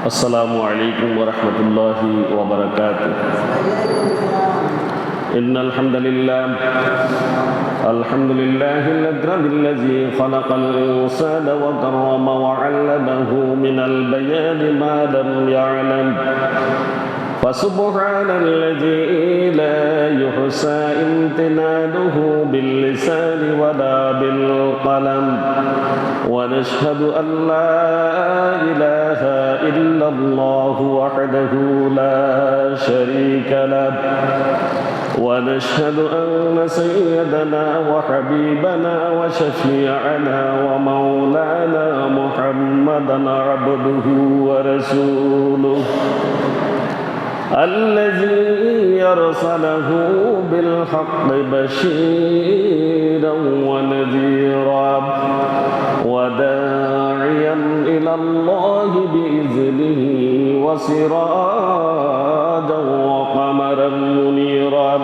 السلام عليكم ورحمة الله وبركاته. إن الحمد لله الأكرم الذي خلق الإنسان وكرم وعلمه من البيان ما لم يعلم، فسبحان الذي لا يحصى امتنانه باللسان ولا بالقلم، ونشهد أن لا إله إلا الله وحده لا شريك له، ونشهد أن سيدنا وحبيبنا وشفيعنا ومولانا محمدا عبده ورسوله الذي أرسله بالحق بشيرا ونذيرا وداعيا إلى الله بإذنه وسراجا وقمرا منيرا.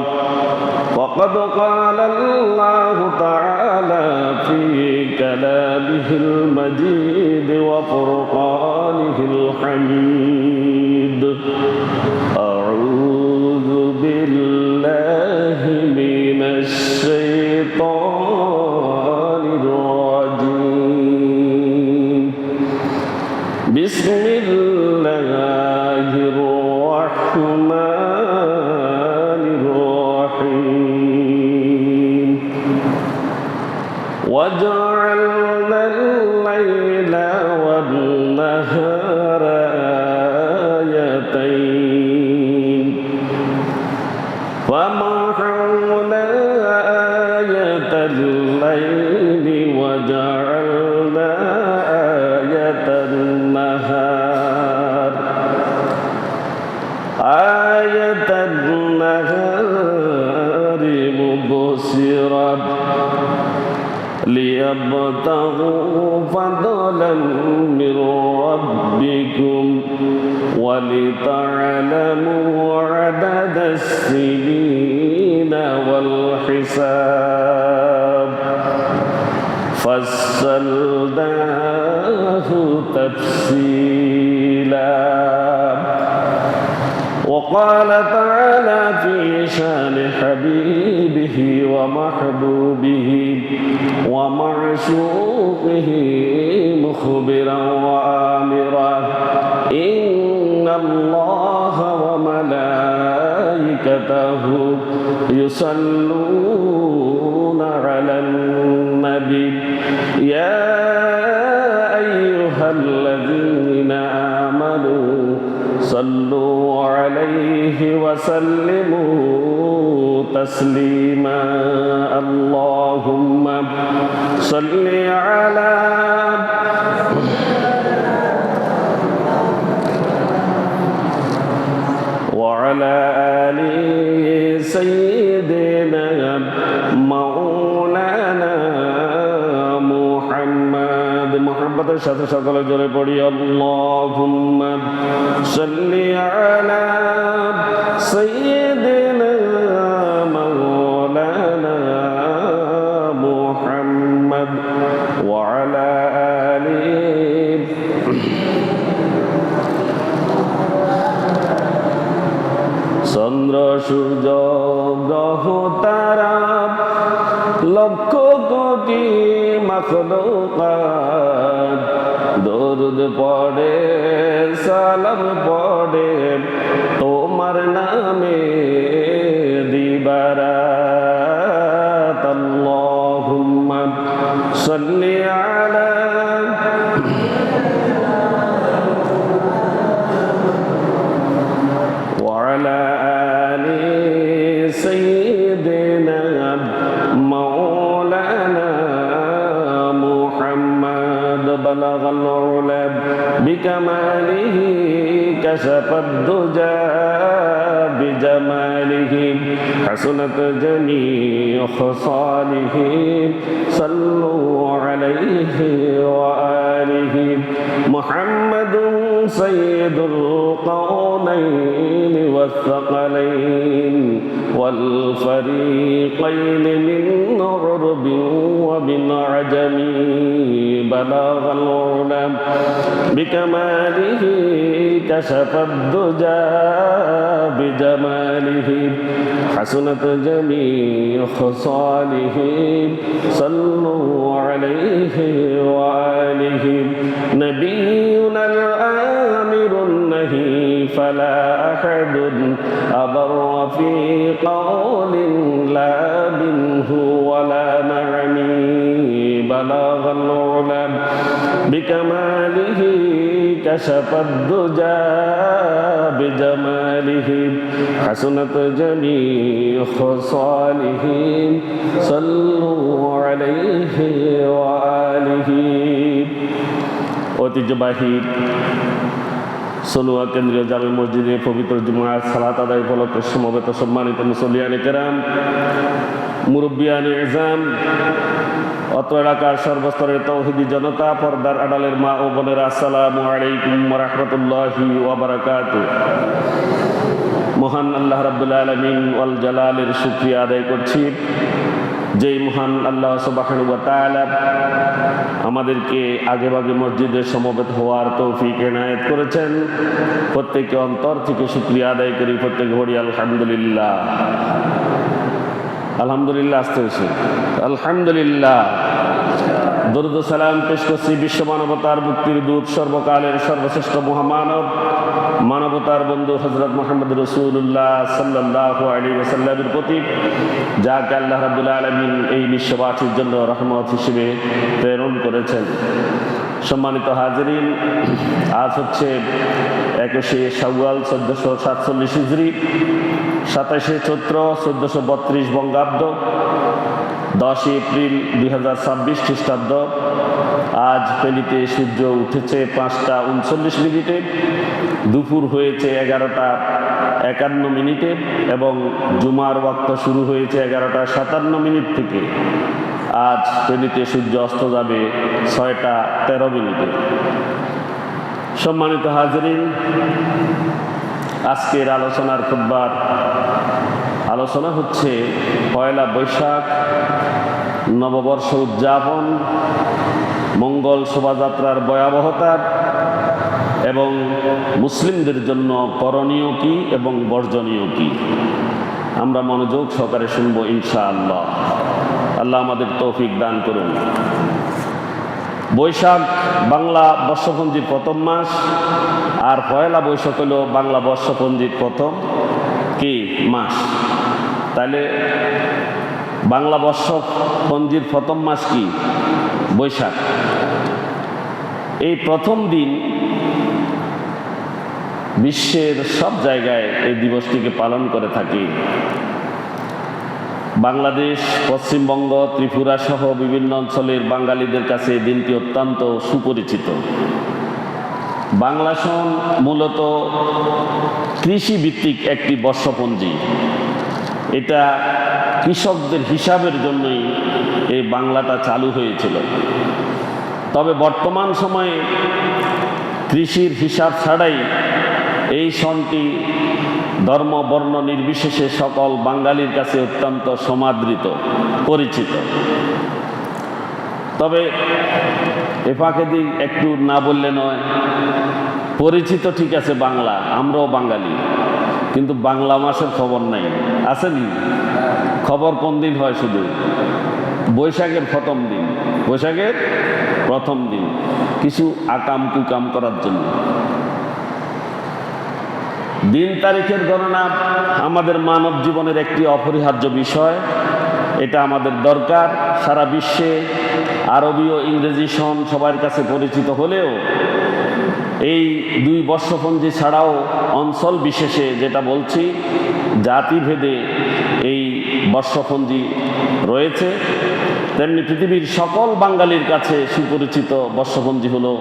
وقد قال الله تعالى في كلامه المجيد وفرقانه الحميد: أعوذ بالله من الشيطان الرجيم. بسم الله الرحمن الرحيم. وجعلنا الليل والنهار آيتين، فمحونا آية الليل وجعلنا آية النهار. آية النهار مبصرة ليبتغوا فضلا من ربكم ولتعلموا عدد السنين والحساب، فصلناه تفصيلا. وقال تعالى في شان حبيبه ومحبوبه ومعشوقه مخبرا وآمرا: إن الله وملائكته يصلون على النبي يا أيها الذين آمنوا صلوا عليه وسلموا تسليما. اللهم صل على وعلى آل سيدنا مولانا محمد محبতের সাথে সকলে জোরে পড়ি: আল্লাহুম্মা সাল্লি আলা সাইয়্যিদিনা মাওলানা মুহাম্মদ ওয়া আলা আলি চন্দ্র সূর্য গ্রহ তারা লক্ষ কোটি মাখলুকাত দরুদ পড়ে সালাম পড়ে তোমার নামে দিবারাত। আল্লাহুম্মা সাল্লি আলা وعلى آل سيدنا مولانا محمد. بلغ العلا بكماله كشف الدجى بجماله حسنت جميع خصاله. صلوا عليه وآله. محمد سيد القرنين والثقلين والفريقين من عرب ومن عجم. بلغ العلا بكماله كشف الدجى بجماله حسنت جميع خصاله صلوا عليه وآله نبينا الآمر النهي فلا أحد أبر في قول لا منه ولا معني بلغ العلا بكماله كشف الدجى بجماله حسنت جميع خصاله صلوا عليه وآله ঐতিহ্যবাহী সলুয়া কেন্দ্রীয় জামে মসজিদে পবিত্র জুমার সালাত আদায় উপলক্ষে সমবেত সম্মানিত মুসল্লিয়ানে কেরাম, মুরব্বিয়ানে ইজাম, অত্র এলাকার সর্বস্তরের তৌহিদি জনতা, পর্দার আড়ালের মা ও বোনেরা, আসসালামু আলাইকুম ওয়া রাহমাতুল্লাহি ওয়া বারাকাতুহু। মহান আল্লাহ রাব্বুল আলামিন ওয়াল জালালের শুকরিয়া আদায় করছি, যেই মহান আল্লাহ সুবহানাহু ওয়া তাআলা আমাদেরকে আগেভাগে মসজিদে সমবেত হওয়ার তৌফিক এনায়েত করেছেন। প্রত্যেকে অন্তর থেকে শুকরিয়া আদায় করি, প্রত্যেকে বলি আলহামদুলিল্লাহ। আলহামদুলিল্লাহ আসতে হয়েছে, আলহামদুলিল্লাহ। দরুদ ও সালাম পেশ করছি বিশ্ব মানবতার মুক্তির দূত, সর্বকালের সর্বশ্রেষ্ঠ মহামানব, মানবতার বন্ধু হযরত মুহাম্মদ রাসূলুল্লাহ সাল্লাল্লাহু আলাইহি ওয়াসাল্লামের প্রতি, যাকে আল্লাহ রাব্বুল আলামিন এই বিশ্ববাসীর জন্য রহমত হিসেবে প্রেরণ করেছেন। সম্মানিত হাজিরিন, আজ হচ্ছে 21শে শাওয়াল 1447 হিজরি, 27শে চৈত্র 1432 বঙ্গাব্দ, 10 এপ্রিল 2026 খ্রিস্টাব্দ। আজ ফেনীতে সূর্য উঠেছে 5টা 39 দুপুর হয়েছে 11টা 51 এবং জুমার ওয়াক্ত শুরু হয়েছে 11টা 57 থেকে। আজ ফেনীতে সূর্য অস্ত যাবে 6টা 13 সম্মানিত হাজিরিন, আজকের আলোচনার খুতবার আলোচনা হচ্ছে পয়লা বৈশাখ, নববর্ষ উদযাপন, মঙ্গল শোভাযাত্রার ভয়াবহতা এবং মুসলিমদের জন্য করণীয় কি এবং বর্জনীয় কি। আমরা মনোযোগ সহকারে শুনবো ইনশাআল্লাহ। আল্লাহ আমাদের তৌফিক দান করুন। বৈশাখ বাংলা বর্ষপঞ্জির প্রথম মাস, আর পয়লা বৈশাখ হলো বাংলা বর্ষপঞ্জির প্রথম কি মাস। তাহলে বাংলা বর্ষপঞ্জির প্রথম মাস কি? বৈশাখ। এই প্রথম দিন বিশ্বের সব জায়গায় এই দিবসটিকে পালন করে থাকি। বাংলাদেশ, পশ্চিমবঙ্গ, ত্রিপুরা সহ বিভিন্ন অঞ্চলের বাঙালিদের কাছে এই দিনটি অত্যন্ত সুপরিচিত। বাংলা সন মূলত কৃষিভিত্তিক একটি বর্ষপঞ্জি। এটা কৃষকদের হিসাবের জন্যই এই বাংলাটা চালু হয়েছিল। তবে বর্তমান সময়ে কৃষির হিসাব ছাড়াই এই সনটি ধর্ম বর্ণ নির্বিশেষে সকল বাঙালির কাছে অত্যন্ত সমাদৃত, পরিচিত। তবে এ ফাঁকে দিক একটু না বললে নয়, পরিচিত ঠিক আছে বাংলা, আমরাও বাঙালি, কিন্তু বাংলা মাসের খবর নাই। আসেনি খবর কোন দিন হয়? শুধু বৈশাখের প্রথম দিন, বৈশাখের প্রথম দিন, কিছু আকাম কুকাম করার জন্য। দিন তারিখের গণনা আমাদের মানব জীবনের একটি অপরিহার্য বিষয়। এটা আমাদের দরকার। সারা বিশ্বে আরবি ও ইংরেজি সন সবার কাছে পরিচিত হলেও এই দুই বর্ষপঞ্জি ছাড়াও অঞ্চল বিশেষে, যেটা বলছি জাতিভেদে এই বর্ষপঞ্জি রয়েছে, তেমনি পৃথিবীর সকল বাঙালির কাছে সুপরিচিত বর্ষপঞ্জি হলো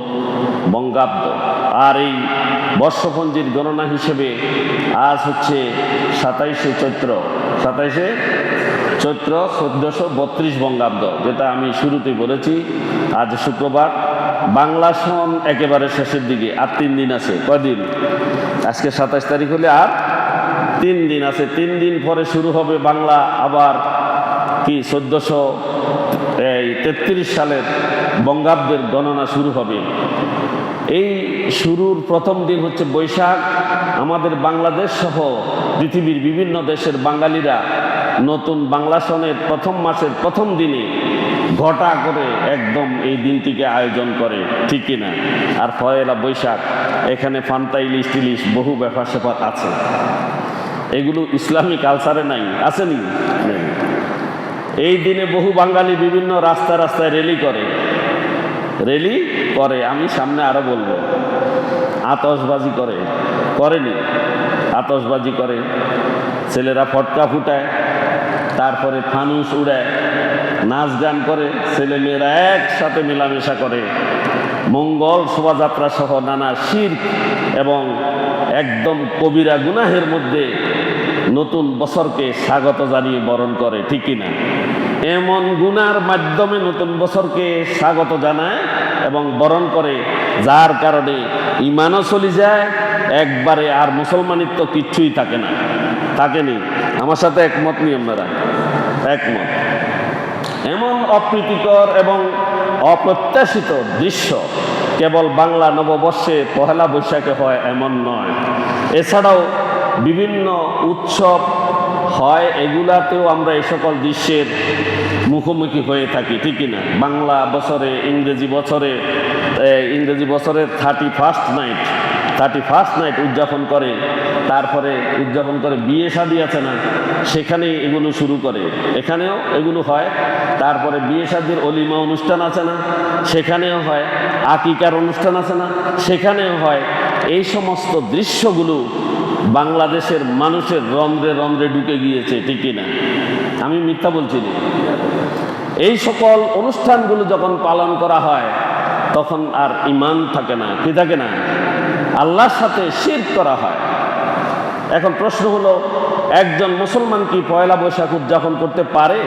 বঙ্গাব্দ। আর এই বর্ষপঞ্জির গণনা হিসেবে আজ হচ্ছে 27শে চৈত্র, 27শে চৈত্র 1432 বঙ্গাব্দ, যেটা আমি শুরুতেই বলেছি। আজ শুক্রবার, বাংলা সন একেবারে শেষের দিকে, আর 3 দিন আছে। কয়দিন? আজকে 27 তারিখ হলে আর 3 দিন আছে। 3 দিন পরে শুরু হবে বাংলা আবার কি 1433 সালের বঙ্গাব্দের গণনা শুরু হবে। এই শুরুর প্রথম দিন হচ্ছে বৈশাখ। আমাদের বাংলাদেশ সহ পৃথিবীর বিভিন্ন দেশের বাঙালিরা নতুন বাংলা সনের প্রথম মাসের প্রথম দিনে ঘটা করে একদম এই দিনটিকে আয়োজন করে, ঠিক কিনা? আর পয়লা বৈশাখ এখানে ফান্তা ইলিশ টিলিশ বহু ব্যাপার স্যাপার আছে, এগুলো ইসলামী কালচারে নাই, আসেনি? এই দিনে বহু বাঙালি বিভিন্ন রাস্তায় রাস্তায় র্যালি করে, আমি সামনে আরো বলবো। আতশবাজি করেনি, আতশবাজি করে, ছেলেরা ফটকা ফুটায়, তারপরে ফানুস উড়ায়, নাচ গান করে, ছেলে মেয়েরা একসাথে মেলামেশা করে, মঙ্গল শোভাযাত্রা সহ নানা শিরক এবং একদম কবিরা গুনাহের মধ্যে নতুন বছরকে স্বাগত জানিয়ে বরণ করে, ঠিক কিনা? এমন গুনার মাধ্যমে নতুন বছরকে স্বাগত জানায় এবং বরণ করে, যার কারণে ইমানও চলে যায় একবারে, আর মুসলমানিত্ব কিচ্ছুই থাকে না, থাকেনি। আমার সাথে একমত নি আপনারা? একমত। এমন অপ্রীতিকর এবং অপ্রত্যাশিত দৃশ্য কেবল বাংলা নববর্ষে পহেলা বৈশাখে হয় এমন নয়, এছাড়াও বিভিন্ন উৎসব হয়, এগুলাতেও আমরা এই সকল দৃশ্যের মুখোমুখি হয়ে থাকি, ঠিক কিনা? বাংলা বছরে ইংরেজি বছরের 31st নাইট উদযাপন করে, তারপরে উদযাপন করে বিয়ে শাদী আছে না, সেখানে এগুলো শুরু করে, এখানেও এগুলো হয়। তারপরে বিয়ে শাদীর অলিমা অনুষ্ঠান আছে না, সেখানেও হয়। আকিকার অনুষ্ঠান আছে না, সেখানেও হয়। এই সমস্ত দৃশ্যগুলো বাংলাদেশের মানুষের রন্ধ্রে রন্ধ্রে ঢুকে গিয়েছে, ঠিক কিনা? আমি মিথ্যা বলছি না। এই সকল অনুষ্ঠানগুলো যখন পালন করা হয় তখন আর ঈমান থাকে না, কি থাকে না? আল্লাহর সাথে শিরক করা হয়। এখন প্রশ্ন হলো, একজন মুসলমান কি পয়লা বৈশাখ উদযাপন করতে পারে?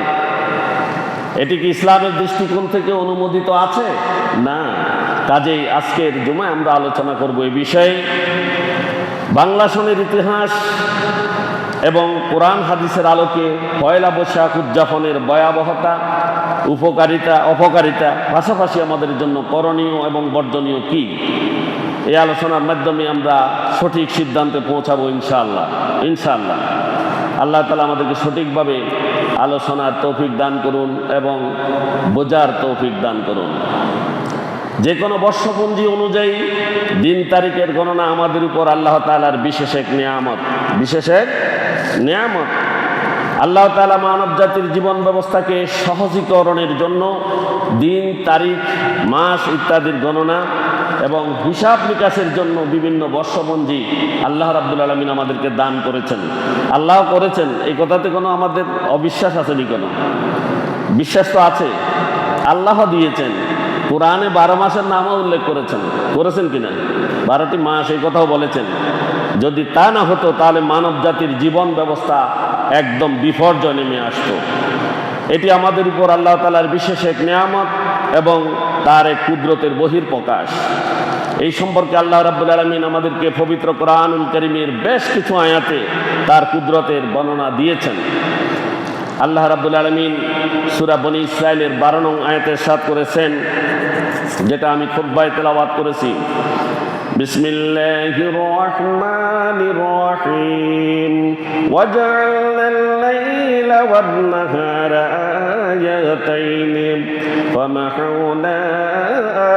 এটি কি ইসলামের দৃষ্টিকোণ থেকে অনুমোদিত আছে? না। কাজেই আজকের জুমায় আমরা আলোচনা করব এই বিষয়ে। বাংলা সনের ইতিহাস এবং কোরআন হাদিসের আলোকে পয়লা বৈশাখ উদযাপনের ভয়াবহতা, উপকারিতা, অপকারিতা, পাশাপাশি আমাদের জন্য করণীয় এবং বর্জনীয় কি, এই আলোচনার মাধ্যমে আমরা সঠিক সিদ্ধান্তে পৌঁছাবো ইনশাআল্লাহ। আল্লাহ তাআলা আমাদেরকে সঠিকভাবে আলোচনার তৌফিক দান করুন এবং বোঝার তৌফিক দান করুন। যে কোনো বর্ষপঞ্জি অনুযায়ী দিন তারিখের গণনা আমাদের উপর আল্লাহ তাআলার বিশেষ এক নিয়ামত। আল্লাহ তাআলা মানব জাতির জীবন ব্যবস্থাকে সহজীকরণের জন্য দিন তারিখ, মাস ইত্যাদির গণনা এবং হিসাব নিকাশের জন্য বিভিন্ন বর্ষপঞ্জি আল্লাহ রাব্বুল আলামিন আমাদেরকে দান করেছেন। আল্লাহ করেছেন, এই কথাতে কোনো আমাদের অবিশ্বাস আছে নি? কোনো বিশ্বাস তো আছে। আল্লাহ দিয়েছেন। কোরআনে 12 মাসের নামও উল্লেখ করেছেন কিনা? 12টি মাস, এই কথাও বলেছেন। যদি তা না হতো তাহলে মানব জাতির জীবন ব্যবস্থা একদম বিপর্যয় নেমে আসতো। এটি আমাদের উপর আল্লাহ তাআলার বিশেষ এক নিয়ামত এবং তার এক কুদরতের বহিঃপ্রকাশ। এই সম্পর্কে আল্লাহ রাব্বুল আলামিন আমাদেরকে পবিত্র কোরআনুল কারীমের বেশ কিছু আয়াতে তার কুদরতের বর্ণনা দিয়েছেন। আল্লাহ রাব্বুল আলামিন সূরা বনী ইসরাঈলের 12 নং আয়াতে ইরশাদ করেছেন, যেটা আমি খুতবায় তেলাওয়াত করেছি। বিসমিল্লাহির রহমানির রহিম। ওয়াজআলনাল লাইলা ওয়ান নাহারা আয়াতাইন ফামাহউনা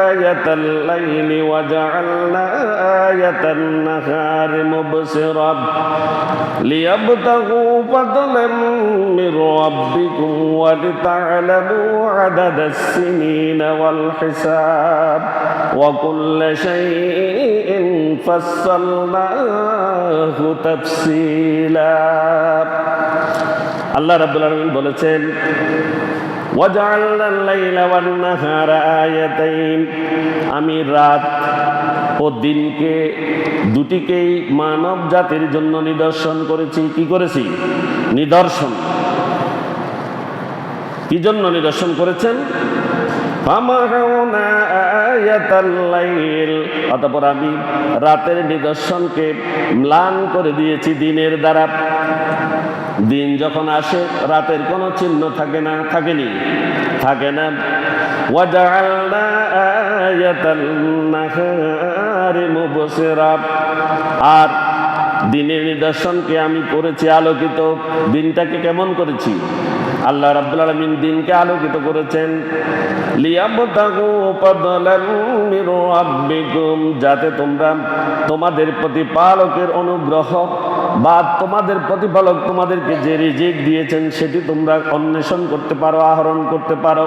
আয়াতাল লাইলি ওয়াজআলনা আয়াতান নাহারি মুবসিরাত লিয়াবতাগু ফাদলাম মির রাব্বিকুম ওয়া লিতা'লামু আদাদাস সিনিনা ওয়াল হিসাব ওয়া কুল্লা শাইইন ফাসসালনাহু তাফসীলা। আল্লাহ রাব্বুল আলামিন বলেছেন, ওয়াজআলনাল লাইলা ওয়ান নাহারা আয়াতাইন, আমি রাত ও দিনকে দুটিকেই মানব জাতির জন্য নিদর্শন করেছি। কি করেছি? নিদর্শন। কি জন্য নিদর্শন করেছেন? ফামাহউনা আয়াতাল লাইল, অতঃপর আমি রাতের নিদর্শনকে ম্লান করে দিয়েছি দিনের দ্বারা। দিন যখন আসে রাতের কোনো চিহ্ন থাকে না, থাকে না। ওয়াজআলনা আয়াতান নাহার নাহারি মুবসিরা, আর দিনের নিদর্শনকে আমি করেছি আলোকিত। দিনটাকে কেমন করেছি? আল্লাহ রাব্বুল আলামিন দিনকে আলোকিত করেছেন। লিয়াবতাগু ফাদলান মির রাব্বিকুম, যাতে তোমরা তোমাদের প্রতিপালকের অনুগ্রহ বা তোমাদের প্রতিপালক তোমাদেরকে যে রিজিক দিয়েছেন সেটি তোমরা অন্বেষণ করতে পারো, আহরণ করতে পারো।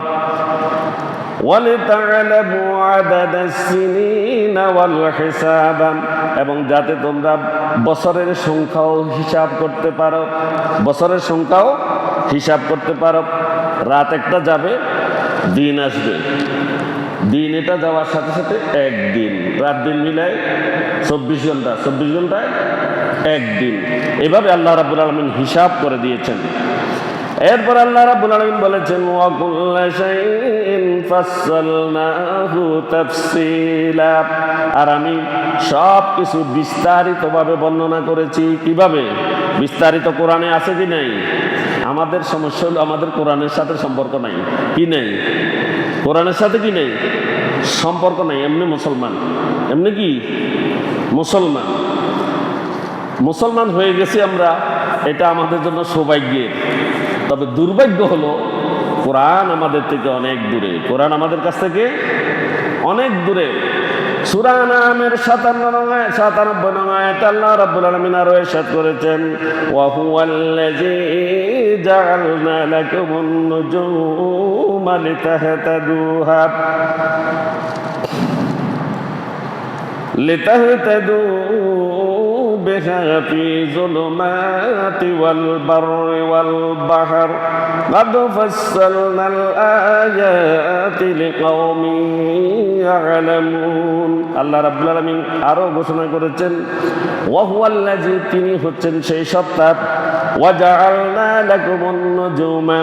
ওয়ালিতা'লামু আদাদাস সিনিনা ওয়াল হিসাবা, এবং যাতে তোমরা বছরের সংখ্যাও হিসাব করতে পারো, বছরের সংখ্যাও হিসাব করতে পারো। রাত একটা যাবে, দিন আসবে, দিন এটা যাওয়ার সাথে সাথে একদিন, রাত দিন মিলায় 24 ঘন্টা, 24 ঘন্টায় একদিন। এভাবে আল্লাহ রাব্বুল আলামিন হিসাব করে দিয়েছেন। এরপর আল্লাহ রাব্বুল আলামিন বলেছেন ওয়া কুল্লা শাইইন ফাসসালনাহু তাফসীলা, আর আমি সব কিছু বিস্তারিতভাবে বর্ণনা করেছি। কিভাবে? বিস্তারিত কোরআনে আছে কি নাই? আমাদের সমস্যা হলো আমাদের কোরআনের সাথে সম্পর্ক নাই। কি নেই? কোরআনের সাথে কি নেই? সম্পর্ক নাই। এমনি মুসলমান, এমনি কি মুসলমান, মুসলমান হয়ে গেছি আমরা, এটা আমাদের জন্য সৌভাগ্যের। তবে দুর্ভাগ্য হলো কোরআন আমাদের থেকে অনেক দূরে, কোরআন আমাদের কাছ থেকে অনেক দূরে। সূরা আনআমের 97 নং আয়াতে আল্লাহ রাব্বুল আলামিন আরো ইরশাদ করেছেন ওয়া হুয়াল্লাযী জাআলনা লাকুমুন নুজুমা লিতাহতাদু বিহা ফি যুলুমাতি ওয়াল বাররি ওয়াল বাহর قد فصلنا الآيات لقوم يعلمون। আল্লাহ রাব্বুল আলামিন আরো ঘোষণা করেছেন ওয়া হুয়াল্লাযী, তিনি হচ্ছেন সেই সত্তা, ওয়া জাআলনা লাকুমুন নুজুমা,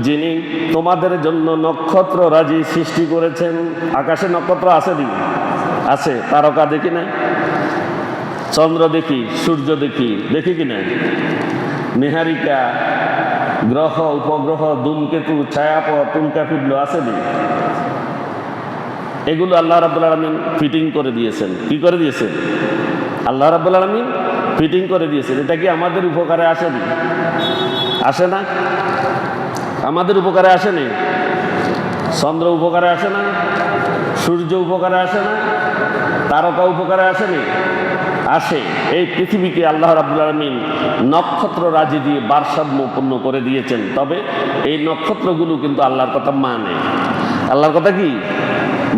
যিনি তোমাদের জন্য নক্ষত্র রাজি সৃষ্টি করেছেন। আকাশে নক্ষত্র আছে নি? আছে। তারকা দেখি না? চন্দ্র দেখি, সূর্য দেখি, দেখি কিনা? নিহারিকা, গ্রহ, উপগ্রহ, ধূমকেতু, ছায়াপথ, উল্কাপিণ্ড আছে নি? এগুলো আল্লাহ রাব্বুল আলামিন ফিটিং করে দিয়েছেন। কি করে দিয়েছেন? আল্লাহ রাব্বুল আলামিন ফিটিং করে দিয়েছেন। এটা কি আমাদের উপকারে আসেনি? আসে না? আমাদের উপকারে আসেনি? চন্দ্র উপকারে আসে না? সূর্য উপকারে আসে না? তারকা উপকারে আসেনি? আসে। এই পৃথিবীকে আল্লাহ রাব্বুল আলামিন নক্ষত্র রাজি দিয়ে ভারসাম্যপূর্ণ করে দিয়েছেন। তবে এই নক্ষত্রগুলো কিন্তু আল্লাহর কথা মানে। আল্লাহর কথা কি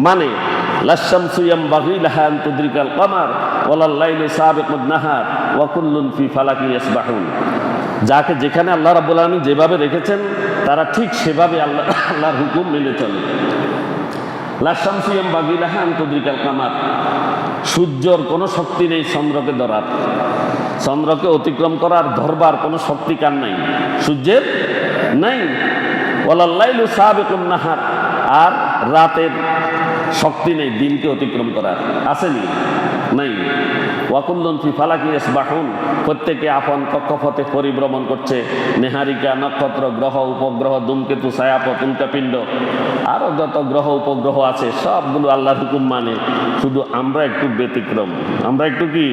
মানে? লাশ-শামসু ইয়ামবাগি লাহা আন তুদরিকাল কমার ওয়ালাল লাইলু সাবিকুন নাহার ওয়া কুল্লুন ফি ফালাকিন ইয়াসবাহুন। যাকে যেখানে আল্লাহ রাব্বুল আলামিন যেভাবে রেখেছেন তারা ঠিক সেভাবে আল্লাহর হুকুম মেনে চলে। লাশ-শামসু ইয়ামবাগি লাহা আন তুদরিকাল কমার, সূর্যর কোনো শক্তি নেই চন্দ্রকে ধরার, চন্দ্রকে অতিক্রম করার ধরবার কোনো শক্তি কার নাই? সূর্যের নাই। ওয়ালাল লাইলু সাবিকুন নাহার, আর রাতের শক্তি নেই দিনকে অতিক্রম করার। আসেনি? নাই। ওয়া কুল্লুন ফি ফালাকিন ইয়াসবাহুন, প্রত্যেকে আপন কক্ষপথে পরিভ্রমণ করছে। নেহারিকা, নক্ষত্র, গ্রহ, উপগ্রহ, ধূমকেতু, ছায়াপথ, উল্কাপিণ্ড, আরো যত গ্রহ উপগ্রহ আছে সবগুলো আল্লাহর হুকুম মানে। শুধু আমরা একটু ব্যতিক্রম। আমরা একটু কি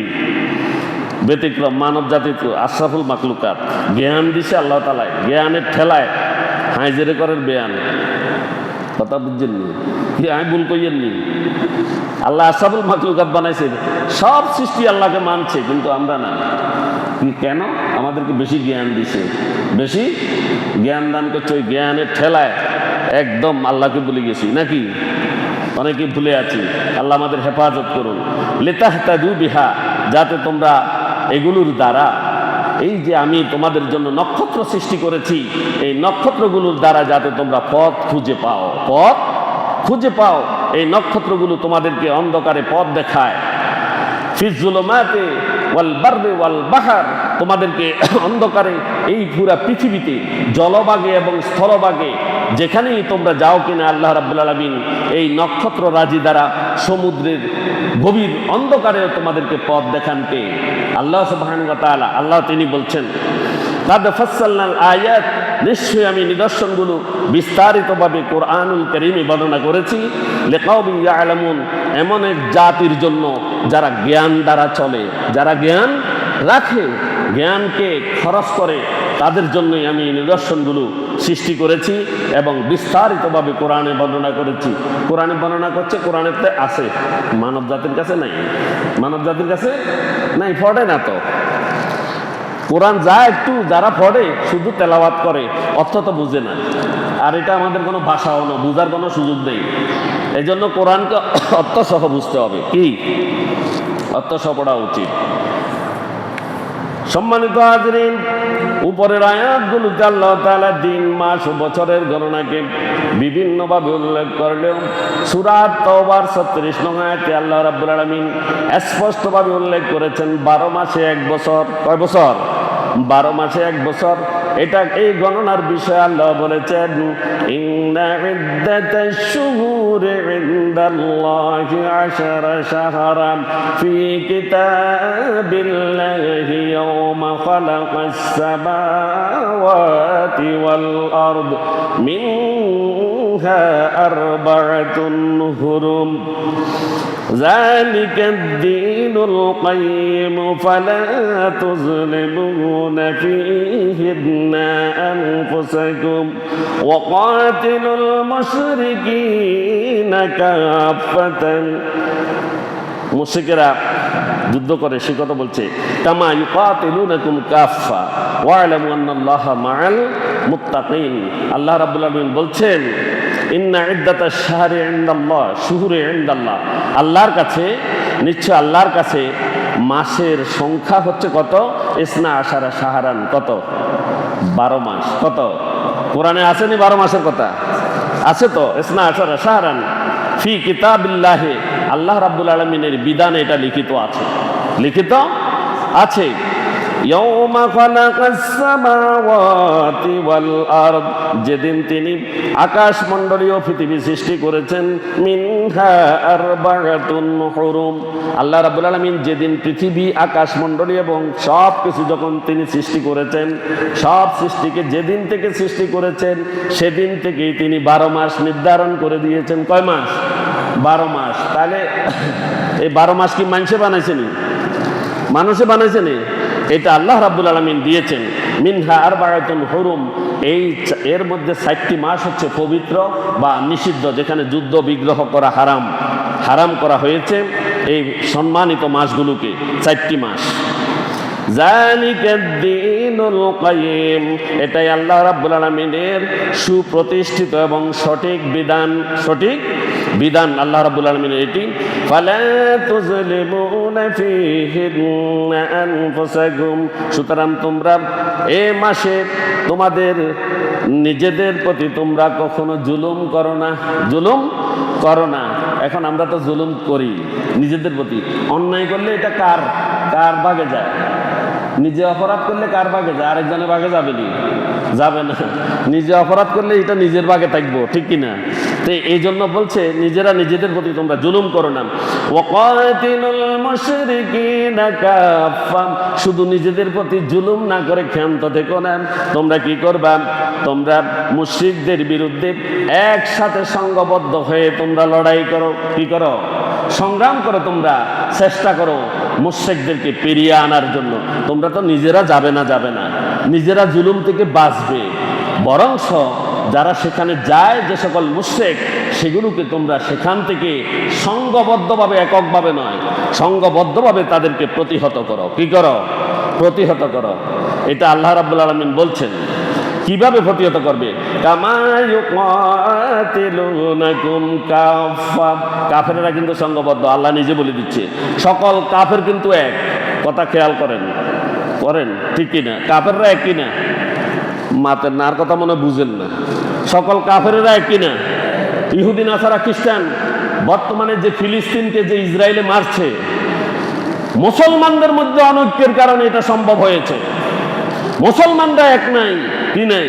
ব্যতিক্রম? মানব জাতি তো আশরাফুল মাখলুকাত। জ্ঞান দিছে আল্লাহ তাআলা, জ্ঞানের ঠেলায় হাইজেরে করেন বেয়ান। কথা বুঝছেন নি? কি আমি ভুল কইয়েন নি? আল্লাহ আশরাফুল মাখলুকাত বানাইছেন, সব সৃষ্টি আল্লাহকে মানছে, কিন্তু আমরা না। কেন? আমাদেরকে বেশি জ্ঞান দিছে, বেশি জ্ঞান দান করছে। ওই জ্ঞানের ঠেলায় একদম আল্লাহকে ভুলে গেছি নাকি? অনেকেই ভুলে আছি। আল্লাহ আমাদের হেফাজত করুন। লিতাহতাদু বিহা, যাতে তোমরা এগুলোর দ্বারা, এই যে আমি তোমাদের জন্য নক্ষত্র সৃষ্টি করেছি, এই নক্ষত্রগুলোর দ্বারা যাতে তোমরা পথ খুঁজে পাও, পথ খুঁজে পাও। এই নক্ষত্রগুলো তোমাদেরকে অন্ধকারে পথ দেখায়। ফিজ যুলুমাতি ওয়াল বাররি ওয়াল বাহর, তোমাদেরকে অন্ধকারে এই পুরা পৃথিবীতে জলভাগে এবং স্থলভাগে যেখানেই তোমরা যাও কিনা আল্লাহ রাব্বুল আলামিন এই নক্ষত্র রাজি দ্বারা সমুদ্রের গভীর অন্ধকারেও তোমাদেরকে পথ দেখান কে? আল্লাহ সুবহানাহু ওয়া তাআলা। আল্লাহ তিনি বলছেন কাদ ফাসসালনাল আয়াত, নিশ্চয়ই আমি নিদর্শনগুলো বিস্তারিতভাবে কোরআনুল কারীমে বর্ণনা করেছি। লিকাওমিন ইয়ালামুন, এমন এক জাতির জন্য যারা জ্ঞান দ্বারা চলে, যারা জ্ঞান রাখে, জ্ঞানকে খরচ করে, তাদের জন্যই আমি নিদর্শনগুলো সৃষ্টি করেছি এবং বিস্তারিতভাবে কোরআনে বর্ণনা করেছি। কোরআনে বর্ণনা করছে, কোরআনেতে আছে, মানব জাতির কাছে নাই, মানব জাতির কাছে নাই, পড়ে না তো। কোরআন যা একটু যারা পড়ে শুধু তেলাওয়াত করে, অর্থ তো বুঝে না। আর এটা আমাদের কোনো ভাষাও না, বুঝার কোনো সুযোগ নেই। এই জন্য কোরআনকে অর্থ সহ বুঝতে হবে। কি অর্থ সহ পড়া উচিত। সম্মানিত হাজরিন, উপরের আয়াতগুলোতে আল্লাহ তাআলা দিন, মাস ও বছরের গণনাকে বিভিন্নভাবে উল্লেখ করলেও সূরা তাওবার 36 নং আয়াতে আল্লাহ রাব্বুল আলামিন স্পষ্টভাবে উল্লেখ করেছেন 12 মাসে 1 বছর। কয় বছর? 12 মাসে 1 বছর। এটা এই গণনার বিষয়ে আল্লাহ বলেছেন, ইন্না ইদ্দাতাশ শুহুরি ইনদাল্লাহি 10 শাহরান ফি কিতাবিল্লাহি ইয়াওমা খালাকাস সামাওয়াতি ওয়াল আরদ মিনহা আরবা'তুন হুরুম যালিকা আদ-দীনুল কাইয়্যিম ফালা তুযলিমুনা ফীহিন্না আনফুসাকুম ওয়া কাতিলুল মুশরিকিনা কাফাতান। মুশরিকেরা যুদ্ধ করে, সে কথা বলছে, কামা ইউকাতিলুনাকুম কাফা ওয়া'লামু আন্নাল্লাহা মা'আল মুত্তাকিন। আল্লাহ রাব্বুল আলামিন বলছেন, ইন্না ইদ্দাতাশ শাহরি ইনদাল্লাহ শুহুরি ইনদাল্লাহ, আল্লাহর কাছে, নিশ্চয় আল্লাহর কাছে মাসের সংখ্যা হচ্ছে কত? 12 শাহরান, কত? 12 মাস। কত? কোরআনে আসেনি 12 মাসের কথা? আছে তো। 12 শাহরান ফি কিতাবিল্লাহি, আল্লাহ রাব্বুল আলামিনের বিধানে এটা লিখিত আছে, লিখিত আছে। ইয়াউমা খালাকাস সামাওয়াতি ওয়াল আরদ, যেদিন তিনি আকাশ মণ্ডলীয় পৃথিবী সৃষ্টি করেছেন, মিনহা আরবা'তুন হুরুম, আল্লাহ রাব্বুল আলামিন যেদিন পৃথিবী, আকাশ মণ্ডলী এবং সব কিছু যখন তিনি সৃষ্টি করেছেন, সব সৃষ্টিকে যেদিন থেকে সৃষ্টি করেছেন সেদিন থেকেই তিনি 12 মাস নির্ধারণ করে দিয়েছেন। কয় মাস? 12 মাস। তাহলে এই 12 মাস কি মানুষে বানাইছেনি? মানুষে বানাইছেনি? এটা আল্লাহ রাব্বুল আলামিন দিয়েছেন। মিনহা আরবা'তুন হুরুম, এর মধ্যে 4টি মাস হচ্ছে পবিত্র বা নিষিদ্ধ, যেখানে যুদ্ধ বিগ্রহ করা হারাম, হারাম করা হয়েছে এই সম্মানিত মাসগুলোকে, 4টি মাস। যালিকাদ-দীনুল কাইয়্যিম, এটাই আল্লাহ রাব্বুল আলামিনের সুপ্রতিষ্ঠিত এবং সঠিক বিধান, সঠিক বিধান আল্লাহ রাব্বুল আলামিনের এটি। ফালা তুযলিমুনা ফীহিন্না আনফুসাকুম, সুতরাং তোমরা এই মাসে তোমাদের নিজেদের প্রতি তোমরা কখনো জুলুম করো না, জুলুম করো না। এখন আমরা তো জুলুম করি নিজেদের প্রতি। অন্যায় করলে এটা কার কার ভাগে যায়? নিজে অপরাধ করলে কার ভাগে যায়? আরেকজনের ভাগে যাবে নি? যাবে না। নিজে অপরাধ করলে এটা নিজের ভাগে থাকবো, ঠিক কিনা? তো এই জন্য বলছে, নিজেরা নিজেদের প্রতি তোমরা জুলুম করো না। ওয়া কাতিলুল মুশরিকিনা কাফা, শুধু নিজেদের প্রতি জুলুম না করে ক্ষান্ত থেকো না। তোমরা কি করবা? তোমরা মুশরিকদের বিরুদ্ধে একসাথে সংঘবদ্ধ হয়ে তোমরা লড়াই করো। কি করো? সংগ্রাম করো, তোমরা চেষ্টা করো মুশরিকদেরকে পেরিয়ে আনার জন্য। তোমরা তো নিজেরা যাবে না, যাবে না, নিজেরা জুলুম থেকে বাঁচবে, বরংস যারা সেখানে যায়, যে সকল মুশরিক, সেগুলোকে তোমরা সেখান থেকে সংঘবদ্ধভাবে, এককভাবে নয়, সংঘবদ্ধভাবে তাদেরকে প্রতিহত করো। কি করো? প্রতিহত করো। এটা আল্লাহ রাব্বুল আলামিন বলছেন। কিভাবে প্রতিহত করবে? কামা ইউকাতিলুনাকুম কাফা, কাফেররা কিন্তু সংঘবদ্ধ, আল্লাহ নিজে বলে দিচ্ছে। সকল কাফের কিন্তু এক, কথা খেয়াল করেন, ঠিক কিনা? কাফেররা এক কিনা? মাতের নার কথা মনে বুঝেন না। সকল কাফেররা এক কিনা? ইহুদি, নাসারা, খ্রিস্টান, বর্তমানে যে ফিলিস্তিনকে যে ইসরায়েলে মারছে, মুসলমানদের মধ্যে অনৈক্যের কারণে এটা সম্ভব হয়েছে। মুসলমানরা এক নাই, কি নাই?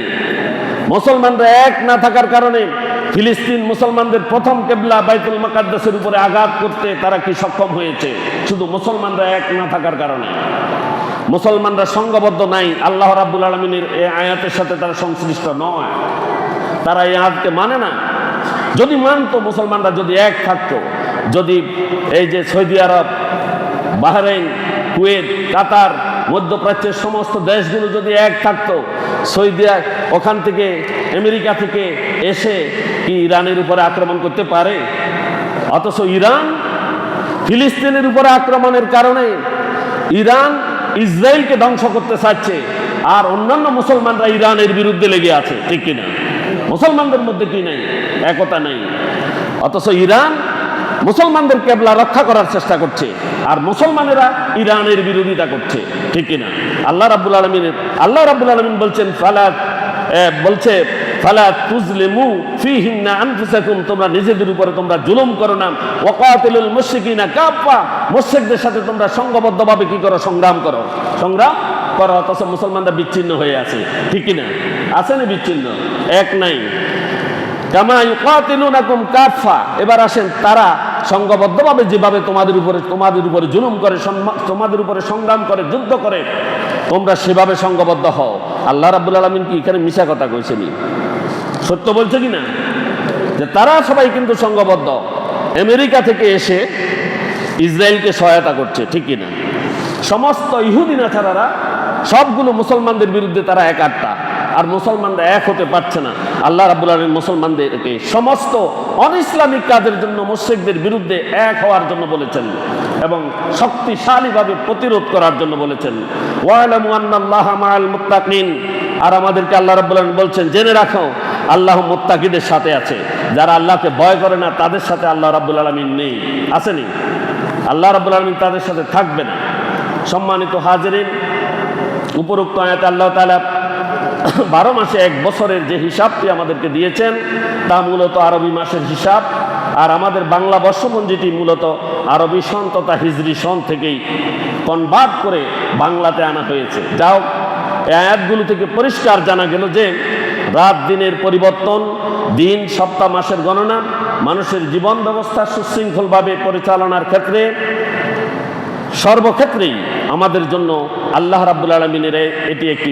মুসলমানরা এক না থাকার কারণে ফিলিস্তিন মুসলমানদের প্রথম কিবলা বাইতুল মুকাদ্দাসের উপরে আঘাত করতে তারা কি সক্ষম হয়েছে? শুধু মুসলমানরা এক না থাকার কারণে। মুসলমানরা সংঘবদ্ধ নাই, আল্লাহ রাব্বুল আলামিনের এই আয়াতের সাথে তারা সংশ্লিষ্ট নয়, তারা এই আয়াতকে মানে না। যদি মানতো, মুসলমানরা যদি এক থাকতো, যদি এই যে সৌদি আরব বাহরাইন, কুয়েত, কাতার, মধ্যপ্রাচ্যের সমস্ত দেশগুলো যদি এক থাকতো, সৌদি ওখান থেকে আমেরিকা থেকে এসে কি ইরানের উপরে আক্রমণ করতে পারে? অথচ ইরান ফিলিস্তিনের উপরে আক্রমণের কারণে ইরান ইসরায়েলকে ধ্বংস করতে চাচ্ছে, আর অন্যান্য মুসলমানরা ইরানের বিরুদ্ধে লেগে আছে, ঠিক কিনা? মুসলমানদের মধ্যে কি নাই? একতা নাই। অথচ ইরান মুসলমানদের কেবলা রক্ষা করার চেষ্টা করছে, আর মুসলমানেরা ইরানের বিরোধিতা করছে, ঠিক কিনা? আল্লাহ রাব্বুল আলামিন বলছেন ফালা তুজলিমু ফিহিন্না আনফুসাকুম, তোমরা নিজেদের উপরে তোমরা জুলুম করো না। ওয়াকাতিলুল মুশরিকিনা কাফা, মুশরিকদের সাথে তোমরা সংঘবদ্ধভাবে কি করো? সংগ্রাম করো। অথচ মুসলমানরা বিচ্ছিন্ন হয়ে আছে, ঠিক কিনা? আছে না বিচ্ছিন্ন? এক নাই। কামা ইউকাতিলুনাকুম কাফা, এবার আসেন, তারা সংঘবদ্ধভাবে যেভাবে তোমাদের উপরে জুলুম করে, তোমাদের উপরে সংগ্রাম করে, যুদ্ধ করে, তোমরা সেভাবে সংঘবদ্ধ হও। আল্লাহ রাব্বুল আলামিন কি এখানে মিছা কথা কইছেনি? সত্য বলছে কিনা? যে তারা সবাই কিন্তু সংঘবদ্ধ, আমেরিকা থেকে এসে ইসরায়েলকে সহায়তা করছে, ঠিক কিনা? সমস্ত ইহুদি নাছারারা সবগুলো মুসলমানদের বিরুদ্ধে তারা একাট্টা, আর মুসলমানরা এক হতে পারছে না। আল্লাহ রাব্বুল আলামিন মুসলমানদেরকে সমস্ত অনইসলামিক কাজের জন্য মুশরিকদের বিরুদ্ধে এক হওয়ার জন্য বলেছেন এবং শক্তিশালীভাবে প্রতিরোধ করার জন্য বলেছেন। ওয়ালামু আন্নাল্লাহা মাআল মুত্তাকিন, আর আমাদেরকে আল্লাহ রাব্বুল আলামিন বলছেন, জেনে রাখো আল্লাহ মুত্তাকিদের সাথে আছে। যারা আল্লাহকে ভয় করে না তাদের সাথে আল্লাহ রাব্বুল আলামিন নেই, আসেনি। আল্লাহ রাব্বুল আলামিন তাদের সাথে থাকবে না। সম্মানিত হাজিরিন, উপরোক্ত আয়াতে আল্লাহ তাআলা 12 মাসে এক বছরের যে হিসাবটি আমাদেরকে দিয়েছেন তা মূলত আরবি মাসের হিসাব, আর আমাদের বাংলা বর্ষপঞ্জিটি মূলত আরবি সন তথা হিজরি সন থেকেই কনভার্ট করে বাংলাতে আনা হয়েছে। যাও, এই আয়াতগুলো থেকে পরিষ্কার জানা গেল যে রাত দিনের পরিবর্তন, দিন, সপ্তাহ, মাসের গণনা মানুষের জীবন ব্যবস্থা সুশৃঙ্খলভাবে পরিচালনার ক্ষেত্রে সর্বক্ষেত্রেই আমাদের জন্য আল্লাহ রাব্বুল আলামিনের এটি একটি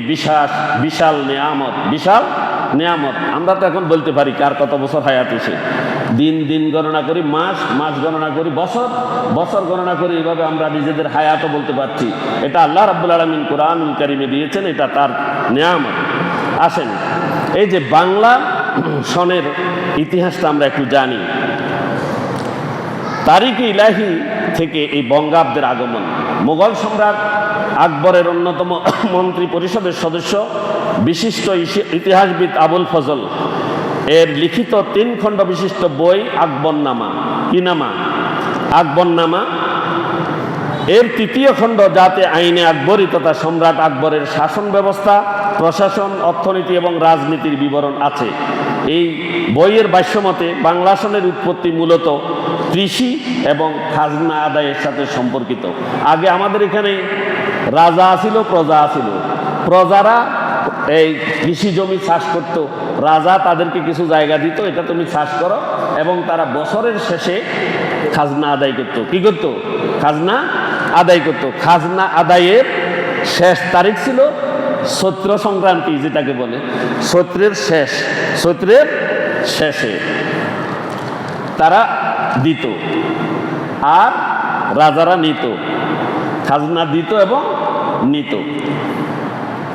বিশাল নেয়ামত। আমরা তো এখন বলতে পারি কার কত বছর হায়াত এসে, দিন গণনা করি, মাস গণনা করি, বছর গণনা করি, এইভাবে আমরা নিজেদের হায়াতও বলতে পারছি। এটা আল্লাহ রাব্বুল আলামিন কুরআনুল কারীমে দিয়েছেন, এটা তার নেয়ামত। আসেন, এই যে বাংলা সনের ইতিহাসটা আমরা একটু জানি। তারিখে ইলাহি থেকে এই বঙ্গাব্দের আগমন, মুঘল সম্রাট আকবরের অন্যতম মন্ত্রী পরিষদের সদস্য বিশিষ্ট ইতিহাসবিদ আবুল ফজল এর লিখিত 3 খণ্ড বিশিষ্ট বই আকবরনামা, আকবরনামা এর 3য় খণ্ড, যাতে আইনে আকবরী তথা সম্রাট আকবরের শাসন ব্যবস্থা, প্রশাসন, অর্থনীতি এবং রাজনীতির বিবরণ আছে। এই বইয়ের ভাষ্যমতে বাংলা সনের উৎপত্তি মূলত কৃষি এবং খাজনা আদায়ের সাথে সম্পর্কিত। আগে আমাদের এখানে রাজা ছিল, প্রজা ছিল। প্রজারা এই কৃষি জমি চাষ করত, রাজা তাদেরকে কিছু জায়গা দিত, এটা তুমি চাষ করো, এবং তারা বছরের শেষে খাজনা আদায় করত। কি করত? খাজনা আদায় করত। খাজনা আদায়ের শেষ তারিখ ছিল চৈত্র সংক্রান্তি, যেটাকে বলে চৈত্রের শেষে তারা দিত, আর রাজারা নিত, খাজনা দিত এবং নিত।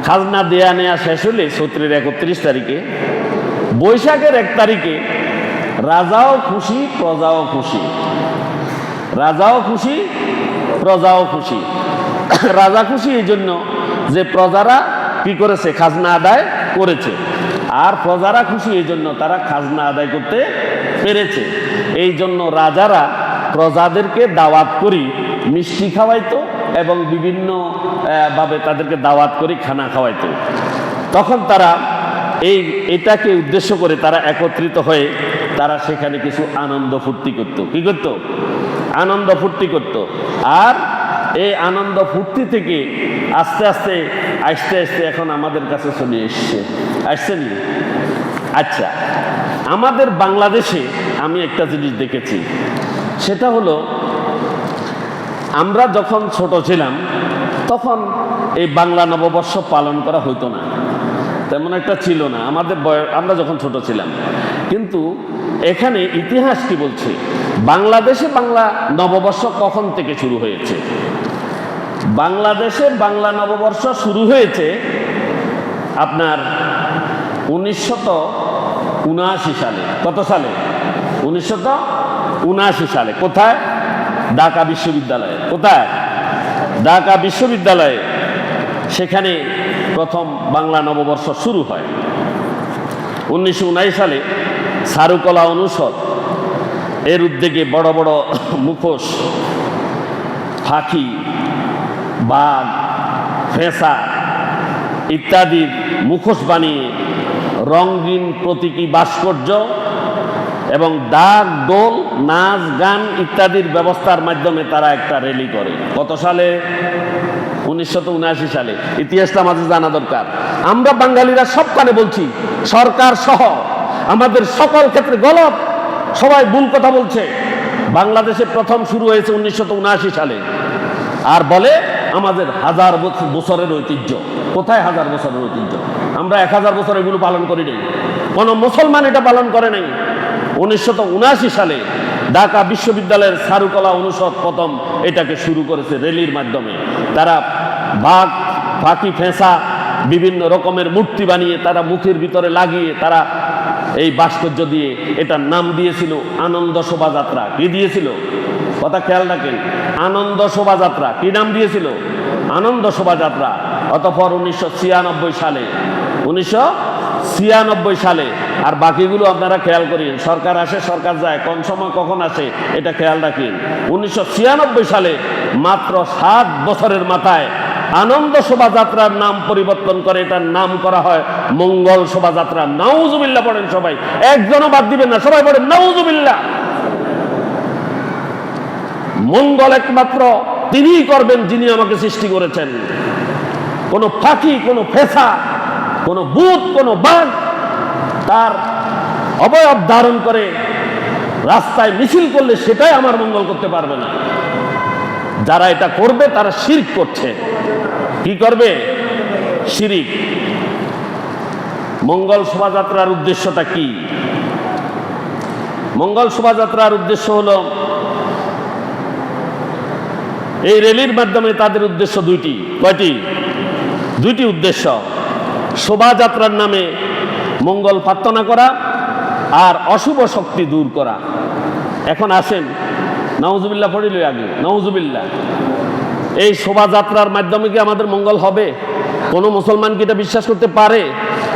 খাজনা দেয়া নেয়া শেষ হলে চৈত্রের 31 তারিখে, বৈশাখের 1 তারিখে রাজাও খুশি, প্রজাও খুশি। রাজাও খুশি, প্রজাও খুশি। রাজা খুশি এই জন্য যে প্রজারা কি করেছে? খাজনা আদায় করেছে। আর প্রজারা খুশি এই জন্য তারা খাজনা আদায় করতে পেরেছে। এই জন্য রাজারা প্রজাদেরকে দাওয়াত করি মিষ্টি খাওয়াইতো এবং বিভিন্ন ভাবে তাদেরকে দাওয়াত করি খানা খাওয়াইতো। তখন তারা এটাকে উদ্দেশ্য করে তারা একত্রিত হয়ে তারা সেখানে কিছু আনন্দ ফুর্তি করত। কি করত? আনন্দ ফুর্তি করত। আর এই আনন্দ ফুর্তি থেকে আস্তে আস্তে এখন আমাদের কাছে চলে আসছেনি। আচ্ছা, আমাদের বাংলাদেশে আমি একটা জিনিস দেখেছি, সেটা হলো আমরা যখন ছোট ছিলাম তখন এই বাংলা নববর্ষ পালন করা হতো না। তেমন একটা ছিল না আমাদের আমরা যখন ছোট ছিলাম। কিন্তু এখানে ইতিহাস কি বলছে, বাংলাদেশে বাংলা নববর্ষ কখন থেকে শুরু হয়েছে? বাংলাদেশে বাংলা নববর্ষ শুরু হয়েছে আপনার 1979 সালে। কত সালে? 1979 সালে। কোথায়? ঢাকা বিশ্ববিদ্যালয়ে। কোথায়? ঢাকা বিশ্ববিদ্যালয়ে। সেখানে প্রথম বাংলা নববর্ষ শুরু হয় 1979 সালে। চারুকলা অনুষদ এর উদ্যোগে বড় বড় মুখোশ, ফাঁকি, বাঘ, ফেঁসা ইত্যাদির মুখোশ বানিয়ে রঙিন প্রতীকী ভাস্কর্য এবং ডাক, দোল, নাচ, গান ইত্যাদির ব্যবস্থার মাধ্যমে তারা একটা র্যালি করে। কত সালে? 1979 সালে। ইতিহাসটা আমাদের জানা দরকার। আমরা বাঙালিরা সব কানে বলছি, সরকার সহ আমাদের সকল ক্ষেত্রে গলত, সবাই ভুল কথা বলছে। বাংলাদেশে প্রথম শুরু হয়েছে 1979 সালে, আর বলে আমাদের 1000 বছরের ঐতিহ্য। কোথায় 1000 বছরের ঐতিহ্য? আমরা 1000 বছর এগুলো পালন করি নাই, কোনো মুসলমান এটা পালন করে নাই। 1979 সালে ঢাকা বিশ্ববিদ্যালয়ের চারুকলা অনুষদ প্রথম এটাকে শুরু করেছে র্যালির মাধ্যমে। তারা বাঘ, ফাঁকি, ফেঁসা বিভিন্ন রকমের মূর্তি বানিয়ে তারা মুখের ভিতরে লাগিয়ে তারা এই ভাস্কর্য দিয়ে এটার নাম দিয়েছিল আনন্দ শোভাযাত্রা। কি দিয়েছিল? কথা খেয়াল রাখেন, আনন্দ শোভাযাত্রা। কি নাম দিয়েছিল? আনন্দ শোভাযাত্রা। অতঃপর 1996 সালে 1996 সালে, আর বাকিগুলো আপনারা খেয়াল করেন, সরকার আসে সরকার যায়, কোন সময় কখন আসে এটা খেয়াল রাখেন। 1996 সালে মাত্র 7 বছরের মাথায় আনন্দ শোভাযাত্রার নাম পরিবর্তন করে এটার নাম করা হয় মঙ্গল শোভাযাত্রা। নাউজুবিল্লাহ পড়েন সবাই, একজনও বাদ দিবেন না, সবাই পড়েন নাউজুবিল্লাহ। মঙ্গল একমাত্র তিনিই করবেন যিনি আমাকে সৃষ্টি করেছেন। কোনো ফাঁকি, কোনো ফেঁসা, কোনো ভূত, কোনো বাঘ তার অবয়ব ধারণ করে রাস্তায় মিছিল করলে সেটাই আমার মঙ্গল করতে পারবে না। যারা এটা করবে তারা শিরক করছে। কি করবে? শিরিক। মঙ্গল শোভাযাত্রার উদ্দেশ্যটা কি? মঙ্গল শোভাযাত্রার উদ্দেশ্য হলো, এই র্যালির মাধ্যমে তাদের উদ্দেশ্য দুইটি। কয়টি? দুইটি উদ্দেশ্য। শোভাযাত্রার নামে মঙ্গল প্রার্থনা করা আর অশুভ শক্তি দূর করা। এখন আসেন, নাউজুবিল্লাহ পড়িল আগে, নাউজুবিল্লাহ। এই শোভাযাত্রার মাধ্যমে কি আমাদের মঙ্গল হবে? কোনো মুসলমান কি এটা বিশ্বাস করতে পারে?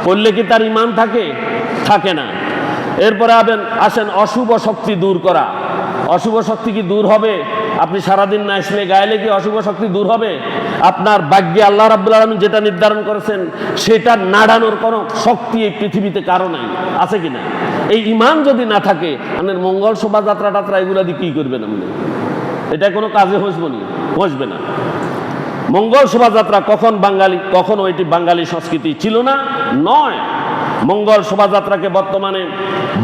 করলে কি তার ঈমান থাকে? থাকে না। এরপরে আসেন অশুভ শক্তি দূর করা। অশুভ শক্তি কি দূর হবে? আপনি সারাদিন না আসলে গাইলে কি অশুভ শক্তি দূর হবে? আপনার ভাগ্যে আল্লাহ রাব্বুল আলামিন যেটা নির্ধারণ করেছেন সেটা নাড়ানোর কোনো শক্তি এই পৃথিবীতে কারো নাই, আছে কিনা? এই ঈমান যদি না থাকে, আপনার মঙ্গল শোভাযাত্রা টাত্রা এগুলা দিয়ে কি করবেন আপনি? এটা কোনো কাজে বসবে না। মঙ্গল শোভাযাত্রা কখনো এটি বাঙালি সংস্কৃতি ছিল না, নয়। মঙ্গল শোভাযাত্রাকে বর্তমানে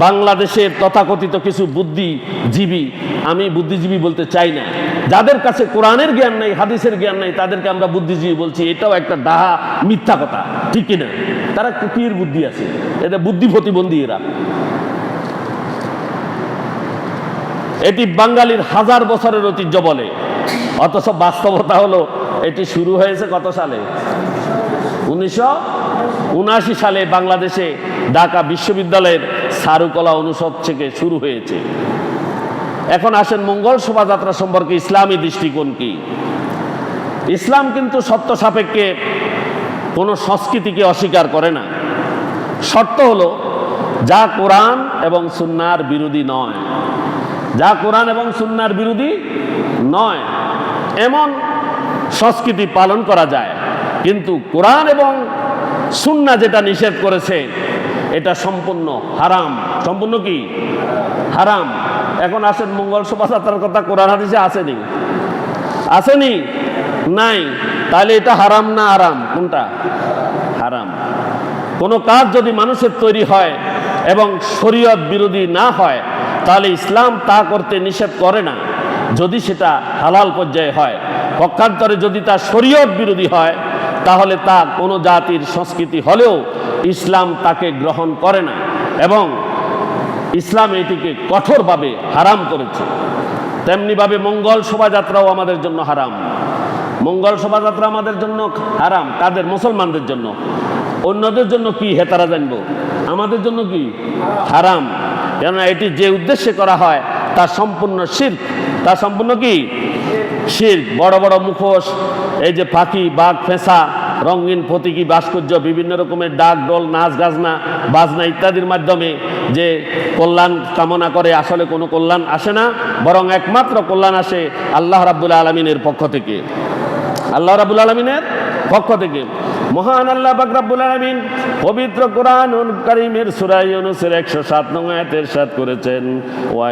বাংলাদেশের তথাকথিত কিছু বুদ্ধিজীবী, আমি বুদ্ধিজীবী বলতে চাই না, যাদের কাছে কোরআনের জ্ঞান নেই, হাদিসের জ্ঞান নেই, তাদেরকে আমরা বুদ্ধিজীবী বলছি। এটাও একটা ডাহা মিথ্যা কথা, ঠিক কিনা? তারা কির বুদ্ধি আছে? এটা বুদ্ধি প্রতিবন্ধী এরা। এটি বাঙালির 1000 বছরের ঐতিহ্য বলে, অথচ বাস্তবতা হলো এটি শুরু হয়েছে কত সালে? 1979 সালে বাংলাদেশে ঢাকা বিশ্ববিদ্যালয়ের চারুকলা অনুষদ থেকে শুরু হয়েছে। এখন আসেন মঙ্গল শোভাযাত্রা সম্পর্কে ইসলামী দৃষ্টিকোণ কি? ইসলাম কিন্তু সত্য সাপেক্ষে কোনো সংস্কৃতিকে অস্বীকার করে না। শর্ত হলো যা কোরআন এবং সুন্নাহর বিরোধী নয়। যা কোরআন এবং সুন্নাহর বিরোধী নয় এমন সংস্কৃতি পালন করা যায়, কিন্তু কোরআন এবং সুন্নাহ যেটা নিষেধ করেছে এটা সম্পূর্ণ হারাম। সম্পূর্ণ কি? হারাম। এখন আসেন মঙ্গল শোভাযাত্রার কথা কোরআন হাদিসে আসেনি? আসেনি? নাই। তাহলে এটা হারাম না আরাম? কোনটা? হারাম। কোনো কাজ যদি মানুষের তৈরি হয় এবং শরীয়ত বিরোধী না হয় তাহলে ইসলাম তা করতে নিষেধ করে না, যদি সেটা হালাল পর্যায়ে হয়। পক্ষান্তরে যদি তা শরীয়ত বিরোধী হয় তাহলে তা কোনো জাতির সংস্কৃতি হলেও ইসলাম তাকে গ্রহণ করে না এবং ইসলাম এটিকে কঠোরভাবে হারাম করেছে। তেমনিভাবে মঙ্গল শোভাযাত্রাও আমাদের জন্য হারাম। মঙ্গল শোভাযাত্রা আমাদের জন্য হারাম। কাদের? মুসলমানদের জন্য। অন্যদের জন্য কি হেতারা জানবো, আমাদের জন্য কি হারাম। কেননা এটি যে উদ্দেশ্যে করা হয় তা সম্পূর্ণ শিরক, তা সম্পূর্ণ কি শিরক। বড় বড় মুখোশ, এই যে পাখি, বাঘ, ফেঁসা, রঙিন প্রতীকী ভাস্কর্য, বিভিন্ন রকমের ডাক, ডোল, নাচ, গাজনা, বাজনা ইত্যাদির মাধ্যমে যে কল্যাণ কামনা করে, আসলে কোনো কল্যাণ আসে না, বরং একমাত্র কল্যাণ আসে আল্লাহ রাব্বুল আলামিনের পক্ষ থেকে। আল্লাহ রাব্বুল আলামিনের পক্ষ থেকে। মহান আল্লাহ পাক রব্বুল আলামিন পবিত্র কোরআনুল কারীমের সূরা ইউনূসের 107 নং আয়াতে ইরশাদ করেছেন, ওয়া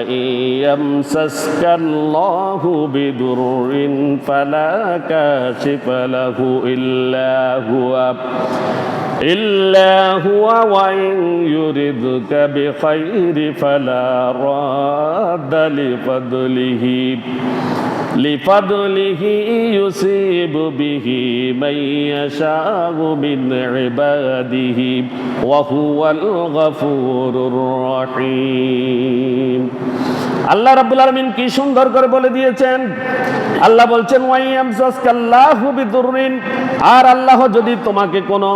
ইয়ামসাসকাল্লাহু বিদুররিন ফালা কাশিফা লাহু ইল্লা হুয়া ওয়া ইন ইউরিদকা বিখাইরি ফালা রাদ্দা লিফাদলিহি ইউসিবু বিহি মান ইয়াশাউ মিন ইবাদিহি ওয়া হুয়াল গফুরুর রহিম। আল্লাহ রাব্বুল আলামিন কি সুন্দর করে বলে দিয়েছেন। আল্লাহ বলছেন, ওয়া ইয়ামসাসকাল্লাহু বিদুররিন, আর আল্লাহ যদি তোমাকে কোনো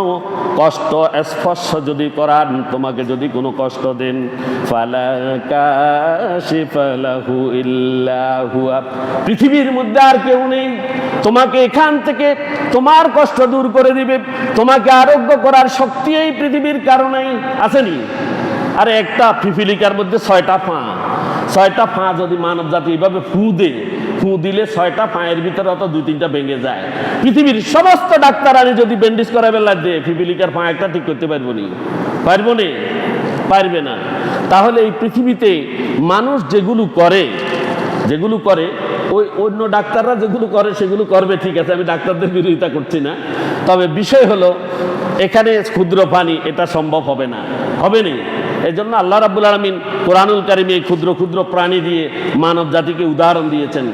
কষ্ট স্পর্শ যদি করান, তোমাকে যদি কোনো কষ্ট দেন, ফালা কাশিফা লাহু ইল্লা হুয়া, পৃথিবীর মধ্যে আর কেউ নেই তোমাকে এখান থেকে তোমার কষ্ট দূর করে দিবে, তোমাকে আরোগ্য করার শক্তি এই পৃথিবীর কারণেই আসেনি। আরে একটা পিপিলিকার মধ্যে 6টা পা, 6টা পা যদি মানব জাতি এইভাবে ফু দিলে 6টা পায়ের ভিতরে অত 2-3টা ভেঙে যায়। পৃথিবীর সমস্ত ডাক্তারানি যদি ব্যান্ডেজ করা বেলা দিয়ে পিপিলিকার পা একটা ঠিক করতে পারবো নি? পারবে না। তাহলে এই পৃথিবীতে মানুষ যেগুলো করে ওই অন্য ডাক্তাররা যেগুলো করে সেগুলো করবে, ঠিক আছে, আমি ডাক্তারদের বিরোধিতা করছি না। তবে বিষয় হলো এখানে ক্ষুদ্র প্রাণী, এটা সম্ভব হবে না। এই জন্য আল্লাহ রাব্বুল আলামিন কোরআনুল কারীমে ক্ষুদ্র ক্ষুদ্র প্রাণী দিয়ে মানব জাতিকে উদাহরণ দিয়েছেন।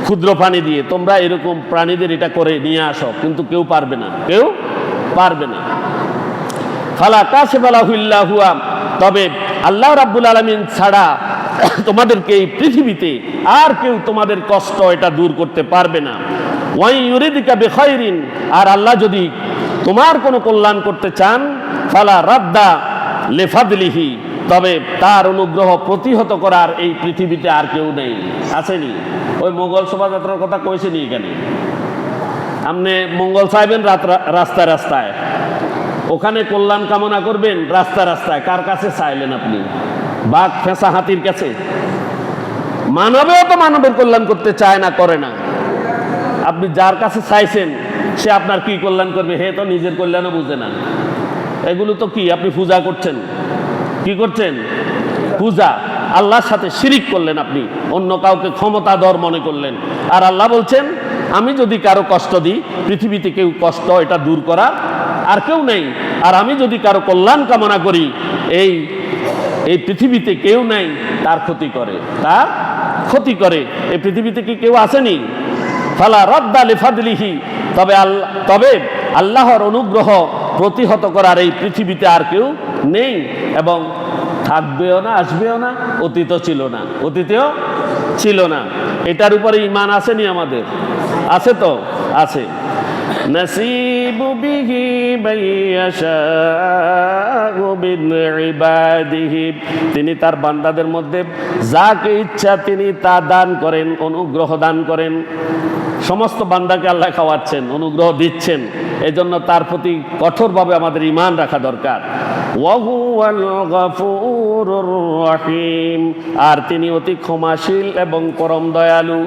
ক্ষুদ্র প্রাণী দিয়ে তোমরা এরকম প্রাণীদের এটা করে নিয়ে আসো, কিন্তু কেউ পারবে না। ফালা কাশিফা লাহু ইল্লা হুয়া, তবে আল্লাহ রাব্বুল আলামিন ছাড়া তোমাদেরকে এই পৃথিবীতে আর কেউ তোমাদের কষ্ট এটা দূর করতে পারবে না। ওয়া ইউরিদকা বিখাইরিন, আর আল্লাহ যদি তোমার কোনো কল্যাণ করতে চান, ফালা রাদ্দা লিফাদলিহি, তবে তার অনুগ্রহ প্রতিহত করার এই পৃথিবীতে আর কেউ নেই। আসেনি? ওই মঙ্গল শোভাযাত্রার কথা কইছেনি এখানে। আপনি মঙ্গল চাইবেন রাস্তায়, ওখানে কল্যাণ কামনা করবেন রাস্তায়, কার কাছে চাইলেন আপনি? বাঘ, ফেঁসা, হাতির কাছে? মানবেও তো মানবের কল্যাণ করতে চায় না, করে না। আপনি যার কাছে চাইছেন সে আপনার কি কল্যাণ করবে? হে তো নিজের কল্যাণও বুঝে না। এগুলো তো কি আপনি পূজা করছেন? কি করছেন? পূজা। আল্লাহর সাথে শিরিক করলেন, আপনি অন্য কাউকে ক্ষমতাধর মনে করলেন। আর আল্লাহ বলছেন, আমি যদি কারো কষ্ট দিই, পৃথিবীতে কেউ কষ্ট এটা দূর করার আর কেউ নেই। আর আমি যদি কারো কল্যাণ কামনা করি, এই পৃথিবীতে কেউ নাই তার ক্ষতি করে। এই পৃথিবীতে কি কেউ আসেনি? ফালা রাদ্দা লিফাদলিহি, তবে আল্লাহর অনুগ্রহ প্রতিহত করার এই পৃথিবীতে আর কেউ নেই এবং থাকবেও না, আসবেও না, অতীতেও ছিল না। এটার উপরে ঈমান আসেনি আমাদের? আছে তো, আছে। নাসিবু বিহি মাইয়াশাউ মিন ইবাদিহি, তিনি তার বান্দাদের মধ্যে যাকে ইচ্ছা তিনি তা দান করেন, অনুগ্রহ দান করেন। সমস্ত বান্দাকে আল্লাহ খাওয়াচ্ছেন, অনুগ্রহ দিচ্ছেন। এজন্য তার প্রতি কঠোরভাবে আমাদের ঈমান রাখা দরকার। ওয়া হুয়াল গফুরুর রহিম, আর তিনি অতি ক্ষমাশীল এবং পরম দয়ালু।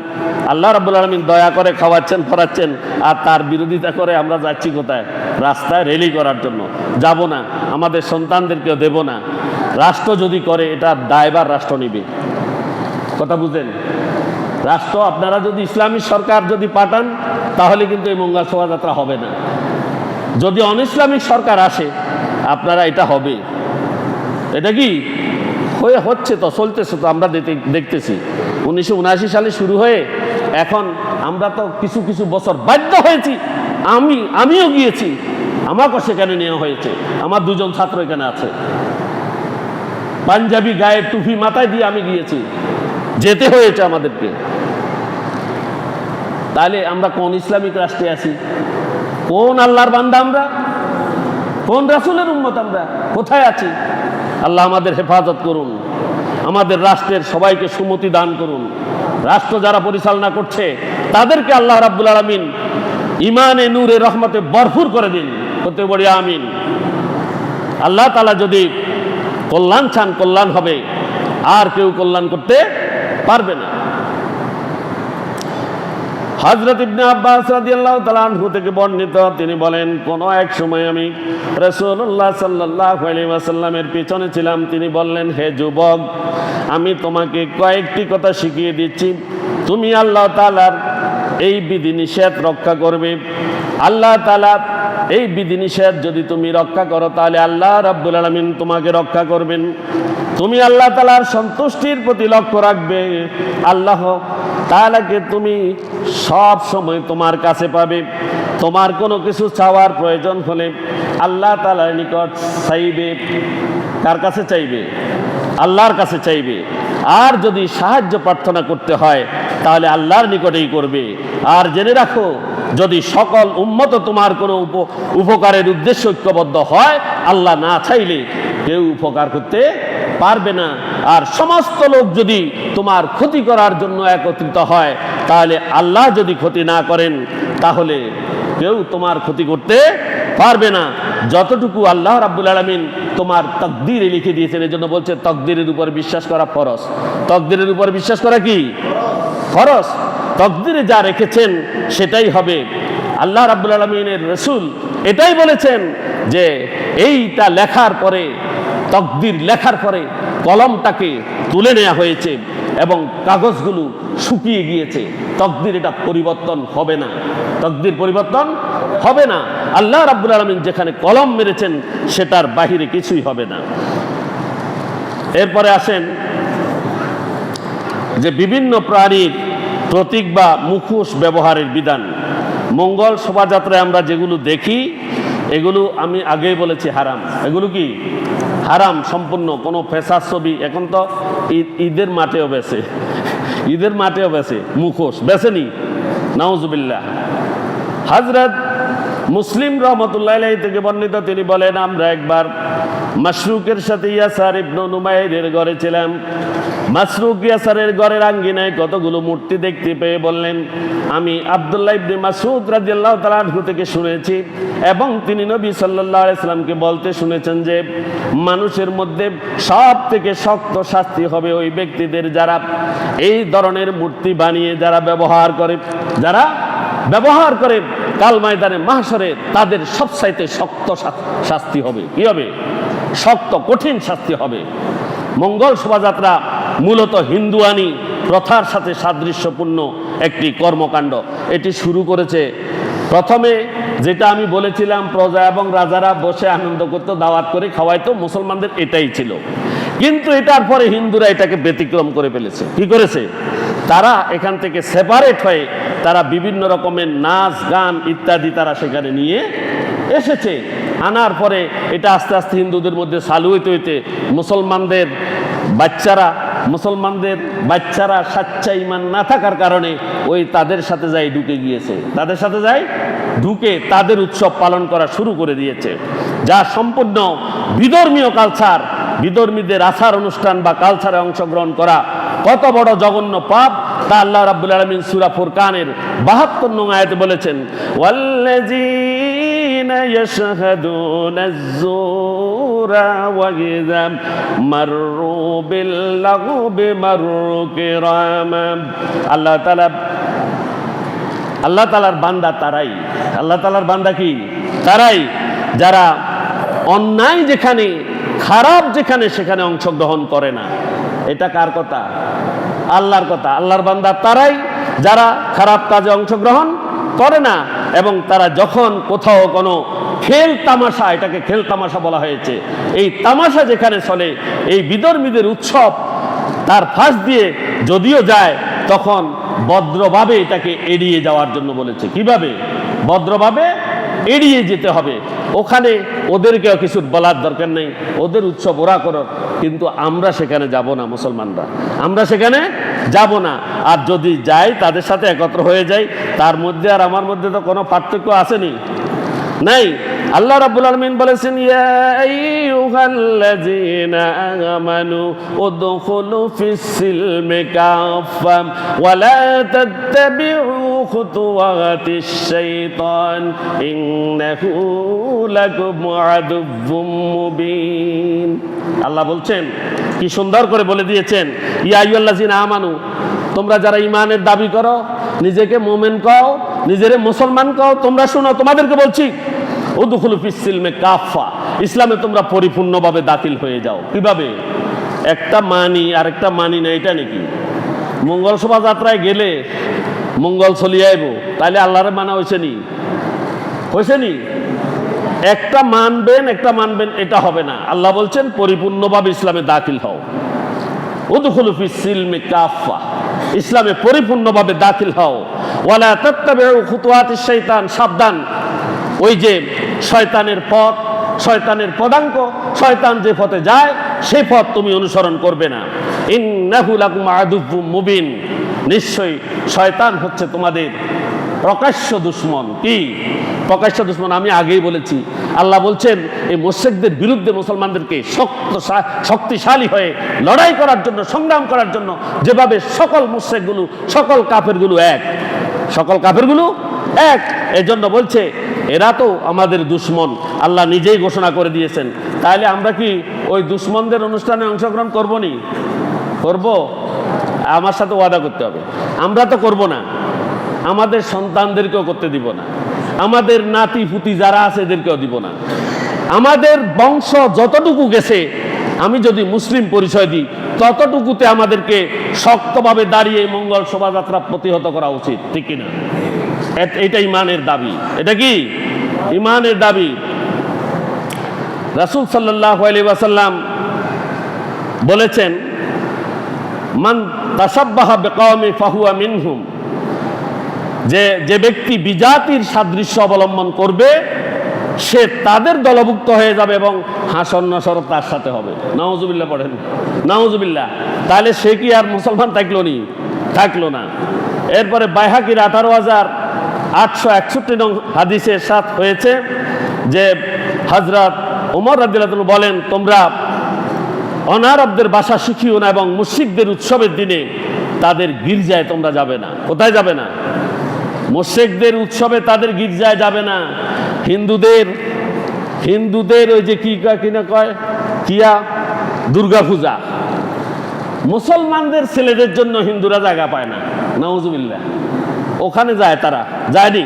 আল্লাহ রাব্বুল আলামিন দয়া করে খাওয়াচ্ছেন, পড়াচ্ছেন, আর তার বিরোধিতা করে আমরা যাচ্ছি কোথায়? রাস্তায় র্যালি করার জন্য। যাব না, আমাদের সন্তানদেরকেও দেব না। রাষ্ট্র যদি করে, এটা দায়ভার রাষ্ট্র নিবে। কথা বুঝেন? রাষ্ট্র আপনারা যদি ইসলামী সরকার যদি পাঠান, তাহলে কিন্তু এই মঙ্গল শোভাযাত্রা হবে না। যদি অনইসলামিক সরকার আসে, আপনারা এটা হবে। এটা কি হচ্ছে তো, চলতেছে তো, আমরা দেখতেছি। 1979 সালে শুরু হয়ে এখন আমরা তো কিছু বছর বাধ্য হয়েছি, আমিও গিয়েছি আমাকে সেখানে নেওয়া হয়েছে। আমার দুজন ছাত্র এখানে আছে, পাঞ্জাবি গায়ে টুপি মাথায় দিয়ে আমি গিয়েছি, যেতে হয়েছে আমাদেরকে। তাহলে আমরা কোন ইসলামিক রাষ্ট্রে আছি? কোন আল্লাহর বান্দা আমরা? কোন রাসূলের উম্মত আমরা? কোথায় আছি? আল্লাহ আমাদের হেফাজত করুন, আমাদের রাষ্ট্রের সবাইকে সুমতি দান করুন। রাষ্ট্র যারা পরিচালনা করছে তাদেরকে আল্লাহ রাব্বুল আলামিন ইমানে নূরে রহমতে ভরপুর করে দিন, করতে বলি আমিন। আল্লাহ তাআলা যদি কল্যাণ চান, কল্যাণ হবে, আর কেউ কল্যাণ করতে পারবে না। হযরত ইবনে আব্বাস রাদিয়াল্লাহু তাআলা আনহু থেকে বর্ণিত, তিনি বলেন, কোন এক সময় আমি রাসূলুল্লাহ সাল্লাল্লাহু আলাইহি ওয়াসাল্লামের পিছনে ছিলাম। তিনি বললেন, হে যুবক, আমি তোমাকে কয়েকটি কথা শিখিয়ে দিচ্ছি, তুমি আল্লাহ তাআলার এই বিধিনিষেধ রক্ষা করবে। আল্লাহ তাআলা এই বিধিনিষেধ যদি তুমি রক্ষা করো তাহলে আল্লাহ রাব্বুল আলামিন তোমাকে রক্ষা করবেন। তুমি আল্লাহ তাআলার সন্তুষ্টির প্রতি লক্ষ্য রাখবে, আল্লাহ তাআলাকে তুমি সব সময় তোমার কাছে পাবে। তোমার কোনো কিছু চাওয়ার প্রয়োজন হলে আল্লাহ তাআলার নিকট চাইবে। কার কাছে চাইবে? আল্লাহর কাছে চাইবে। আর যদি সাহায্য প্রার্থনা করতে হয় তাহলে আল্লাহর নিকটেই করবে। আর জেনে রাখো, যদি সকল উম্মত তোমার কোনো উপকারের উদ্দেশ্য ঐক্যবদ্ধ হয়, আল্লাহ না চাইলে কেউ উপকার করতে পারবে না। আর সমস্ত লোক যদি তোমার ক্ষতি করার জন্য একত্রিত হয়, তাহলে আল্লাহ যদি ক্ষতি না করেন তাহলে কেউ তোমার ক্ষতি করতে পারবে না। যতটুকু আল্লাহ রাব্বুল আলামিন তোমার তাকদীরে লিখে দিয়েছেন, এজন্য বলছে তাকদীরের উপর বিশ্বাস করা ফরজ। তাকদীরের উপর বিশ্বাস করা কি ফরজ? তাকদীরে যা রেখেছেন সেটাই হবে। আল্লাহ রাব্বুল আলামিনের রাসূল এটাই বলেছেন যে এইটা লেখার পরে, তাকদীর লেখার পরে কলমটাকে তুলে নেওয়া হয়েছে এবং কাগজগুলো শুকিয়ে গিয়েছে। তাকদীর এটা পরিবর্তন হবে না, তাকদীর পরিবর্তন হবে না। আল্লাহ রাব্বুল আলামিন যেখানে কলম মেরেছেন সেটার বাহিরে কিছুই হবে না। এরপরে আসেন যে বিভিন্ন প্রাণীর প্রতীক বা মুখোশ ব্যবহারের বিধান। মঙ্গল শোভাযাত্রায় আমরা যেগুলো দেখি এগুলো আমি আগেই বলেছি হারাম। এগুলো কি হারাম সম্পূর্ণ। কোনো ফেসার ছবি, এখন তো ঈদের মাঠেও বেছে, ঈদের মাঠেও বেছে মুখোশ, বেছেনি, নাউজুবিল্লাহ। হযরত মুসলিম রহমতুল্লাহ আলাইহি থেকে বর্ণিত, তিনি বলেন, আমরা একবার মাশরুকের সাথে ইয়াসার ইবনে নুমাইরের ঘরে ছিলাম। মাশরুক ইয়াসারের ঘরের আঙ্গিনায় কতগুলো মূর্তি দেখতে পেয়ে বললেন, আমি আব্দুল্লাহ ইবনে মাসউদ রাদিয়াল্লাহু তাআলা আনহু থেকে শুনেছি এবং তিনি নবী সাল্লাল্লাহু আলাইহি সাল্লামকে বলতে শুনেছেন যে মানুষের মধ্যে সব থেকে শক্ত শাস্তি হবে ওই ব্যক্তিদের যারা এই ধরনের মূর্তি বানিয়ে যারা ব্যবহার করে কাল ময়দানে মাহশরে তাদের সবচাইতে শক্ত শাস্তি হবে। কি হবে? শক্ত কঠিন শাস্তি হবে। মঙ্গল শোভাযাত্রা মূলত হিন্দুয়ানি প্রথার সাথে সাদৃশ্যপূর্ণ একটি কর্মকাণ্ড। এটি শুরু করেছে প্রথমে, যেটা আমি বলেছিলাম, প্রজা এবং রাজারা বসে আনন্দ করতো, দাওয়াত করে খাওয়াইতো, মুসলমানদের এটাই ছিল। কিন্তু এটার পরে হিন্দুরা এটাকে ব্যতিক্রম করে ফেলেছে। কি করেছে? তারা এখান থেকে সেপারেট হয়ে তারা বিভিন্ন রকমের নাচ গান ইত্যাদি তারা সেখানে নিয়ে এসেছে। আনার পরে এটা আস্তে আস্তে হিন্দুদের মধ্যে চালু হইতে হইতে মুসলমানদের বাচ্চারা সাচ্চা ঈমান না থাকার কারণে ওই তাদের সাথে যাই ঢুকে গিয়েছে, তাদের সাথে যাই ঢুকে তাদের উৎসব পালন করা শুরু করে দিয়েছে, যা সম্পূর্ণ বিধর্মীয় কালচার। বিধর্মীদের আচার অনুষ্ঠান বা কালচারে অংশগ্রহণ করা কত বড় জঘন্য পাপ তা আল্লাহ রাব্বুল আলামিন সূরা ফুরকানের ৭২ নং আয়াতে বলেছেন, ওয়াল্লাযীনা ইয়াশহাদুনা আয-যুরা ওয়া ইযা মাররু বিল লাগবি মাররু কিরামা। আল্লাহ তাআলার বান্দা তারাই, আল্লাহ তাআলার বান্দা কি? তারাই যারা অন্যায় যেখানে, খারাপ যেখানে, সেখানে অংশগ্রহণ করে না। এটা কার কথা? আল্লাহর কথা। আল্লাহর বান্দা তারাই যারা খারাপ কাজে অংশগ্রহণ করে না এবং তারা যখন কোথাও কোনো খেল তামাশা, এটাকে খেল তামাশা বলা হয়েছে, এই তামাশা যেখানে চলে, এই বিধর্মীদের উৎসব তার ফাঁস দিয়ে যদিও যায় তখন ভদ্রভাবে এটাকে এড়িয়ে যাওয়ার জন্য বলেছে। কিভাবে? ভদ্রভাবে এড়িয়ে যেতে হবে। ওখানে ওদেরকেও কিছু বলার দরকার নেই, ওদের উৎসব ওরা করো, কিন্তু আমরা সেখানে যাব না। মুসলমানরা আমরা সেখানে যাব না। আর যদি যাই তাদের সাথে একত্র হয়ে যাই, তার মধ্যে আর আমার মধ্যে তো কোনো পার্থক্য আসেনি, নাই। আল্লাহ রাব্বুল আলামিন বলেছেন, ইয়া আইয়ুহাল্লাযীনা আমানু উদখুলু ফিস-সিলমি কাফফা ওয়া লা তাত্তাবিউ খুতুওয়াতিশ শাইতান ইন্নাহু লাকুম আদুউম মুবিন। আল্লাহ বলছেন, কি সুন্দর করে বলে দিয়েছেন, ইয়া আইয়ুহাল্লাযীনা আমানু, তোমরা যারা ঈমানের দাবি করো, নিজেকে মুমিন কও, নিজেরে মুসলমান কও, তোমরা শোনো, তোমাদেরকে বলছি, উদখুলু ফিস-সিলমি কাফফা, ইসলামে তোমরা পরিপূর্ণভাবে দাখিল হয়ে যাও। কিভাবে? একটা মানি আর একটা মানি না, এটা নাকি? মঙ্গল শোভাযাত্রায় গেলে মঙ্গল চলিয়ে আইব, তাইলে আল্লাহরে মানা হয়েছে নি? হয়েছে নি? একটা মানবেন একটা মানবেন, এটা হবে না। আল্লাহ বলছেন পরিপূর্ণভাবে ইসলামে দাখিল হও। উদখুলু ফিস-সিলমি কাফফা, ইসলামে পরিপূর্ণভাবে দাখিল হও। ওয়ালা তাত্তাবিউ খুতুওয়াতিশ শাইতান, সাবধান, ওই যে শয়তানের পথ, শয়তানের পদাঙ্ক, শয়তান যে পথে যায় সেই পথ তুমি অনুসরণ করবে না। ইন্নাহু লাকুম আদুউম মুবিন, নিশ্চয়ই শয়তান হচ্ছে তোমাদের প্রকাশ্য দুশমন। কি প্রকাশ্য দুশমন? আমি আগেই বলেছি। আল্লাহ বলছেন এই মুশরিকদের বিরুদ্ধে মুসলমানদেরকে শক্তিশালী হয়ে লড়াই করার জন্য, সংগ্রাম করার জন্য, যেভাবে সকল মুশরিকগুলো, সকল কাফেরগুলো এক, সকল কাফেরগুলো এক, এজন্য বলছে এরা তো আমাদের দুশমন, আল্লাহ নিজেই ঘোষণা করে দিয়েছেন। তাহলে আমরা কি ওই দুশমনদের অনুষ্ঠানে অংশগ্রহণ করব নি? করব? আমার সাথে ওয়াদা করতে হবে। আমরা তো করব না, আমাদের সন্তানদেরকেও করতে দিব না, আমাদের নাতি পুতি যারা আছে এদেরকেও দিব না। আমাদের বংশ যতটুকু গেছে, আমি যদি মুসলিম পরিচয় দিই, ততটুকুতে আমাদেরকে শক্তভাবে দাঁড়িয়ে মঙ্গল শোভাযাত্রা প্রতিহত করা উচিত, ঠিক কিনা? এটা ইমানের দাবি। এটা কি ইমানের দাবি? রাসূল সাল্লাল্লাহু আলাইহি ওয়াসাল্লাম বলেছেন, মান তাশাব্বাহা বিকওমি ফাহুয়া মিনহুম, যে ব্যক্তি বিজাতির সাদৃশ্য অবলম্বন করবে সে তাদের দলভুক্ত হয়ে যাবে এবং হাসর নাসর তার সাথে হবে। নাউজুবিল্লাহ পড়েন, নাউজুবিল্লাহ। তাহলে সে কি আর মুসলমান থাকলো নি? থাকলো না। এরপরে বাইহাকির 18,861 নং হাদিসের সাথ হয়েছে যে হযরত ওমর রাদিয়াল্লাহু আনহু বলেন, তোমরা অনারবদের ভাষা শিখিও না এবং মুশরিকদের উৎসবের দিনে তাদের গির্জায় তোমরা যাবে না। কোথায় যাবে না? মুশরিকদের উৎসবে তাদের গির্জায় যাবে না। হিন্দুদের ওই যে কিনা কয় কিয়া দুর্গা পূজা, মুসলমানদের ছেলেদের জন্য হিন্দুরা জায়গা পায় না। নাউজুবিল্লাহ। ওখানে যায়, তারা যায়নি।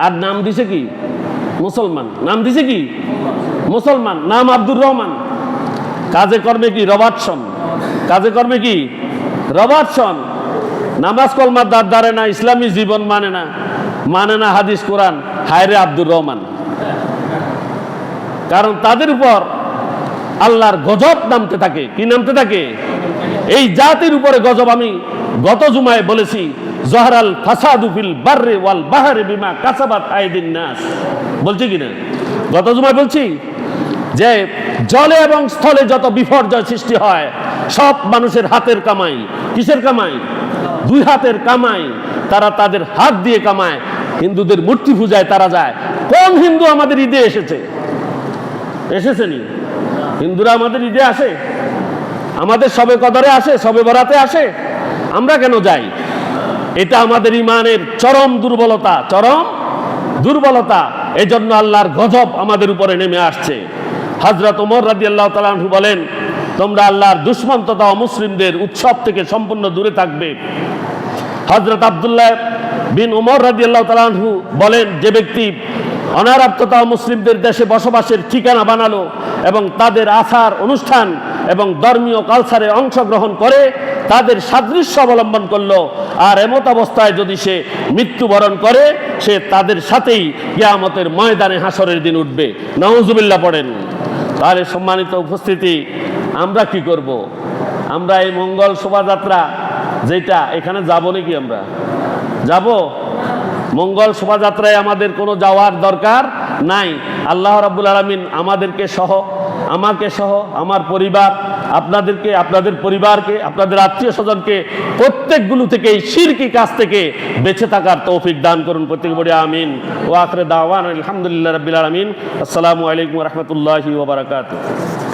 আর নাম দিছে কি? মুসলমান। নাম দিছে কি? মুসলমান। নাম আব্দুর রহমান। কাজে কর্মে কি? রবার্টসন। কাজে কর্মে কি? রবার্টসন। নামাজ কলমার দাঁড় ধারে না, ইসলামী জীবন মানে না, মানে না হাদিস কোরআন, হায়রে আব্দুর রহমান। কারণ তাদের উপর আল্লাহর গজব নামতে থাকে। কি নামতে থাকে? এই জাতির উপরে গজব। আমি গত জুমায় বলেছি, জহরাল ফাসাদু ফিল বাররি ওয়াল বাহরি বিমা কাসাবাত আইদিন নাস, বলছি কিনা? গত জুমায় বলছি যে জলে এবং স্থলে যত বিপর্যয় সৃষ্টি হয় সব মানুষের হাতের কামাই। কিসের কামাই? দুই হাতের কামাই। তারা তাদের হাত দিয়ে কামায়। হিন্দুদের মূর্তি পূজায় তারা যায়। কোন হিন্দু আমাদের ঈদে এসেছে? এসেছেনি? হিন্দুরা আমাদের ঈদে আসে? আমাদের শবে কদরে আসে? শবে বরাতে আসে? আমরা কেন যাই? এটা আমাদের ইমানের চরম দুর্বলতা, চরম দুর্বলতা। এই জন্য আল্লাহর গজব আমাদের উপরে নেমে আসছে। হযরত ওমর রাদিয়াল্লাহু তাআলা আনহু বলেন, তোমরা আল্লাহর দুশমন তথা মুসলিমদের উৎসব থেকে সম্পূর্ণ দূরে থাকবে। হযরত আব্দুল্লাহ বিন ওমর রাদিয়াল্লাহু তাআলা আনহু বলেন, যে ব্যক্তি অনারব তথা মুসলিমদের দেশে বসবাসের ঠিকানা বানালো এবং তাদের আচার অনুষ্ঠান এবং ধর্মীয় কালচারে অংশগ্রহণ করে তাদের সাদৃশ্য অবলম্বন করলো, আর এমত অবস্থায় যদি সে মৃত্যুবরণ করে, সে তাদের সাথেই কিয়ামতের ময়দানে হাসরের দিন উঠবে। নাউজুবিল্লাহ পড়েন। তাহলে সম্মানিত উপস্থিতি, আমরা কি করব? আমরা এই মঙ্গল শোভাযাত্রা যেটা, এখানে যাব নাকি? আমরা যাব? মঙ্গল শোভাযাত্রায় আমাদের কোনো যাওয়ার দরকার নাই। আল্লাহ রাব্বুল আলামিন আমাদেরকে সহ, আমাকে সহ, আমার পরিবার, আপনাদেরকে, আপনাদের পরিবারকে, আপনাদের আত্মীয় স্বজনকে প্রত্যেকগুলো থেকে এই শিরকি কাজ থেকে বেঁচে থাকার তৌফিক দান করুন। প্রত্যেকে বলি আমিন। ওয়া আখিরু দাওয়ানা আলহামদুলিল্লাহি রাব্বিল আলামিন। আসসালামু আলাইকুম ওয়া রাহমাতুল্লাহি ওয়া বারাকাতুহু।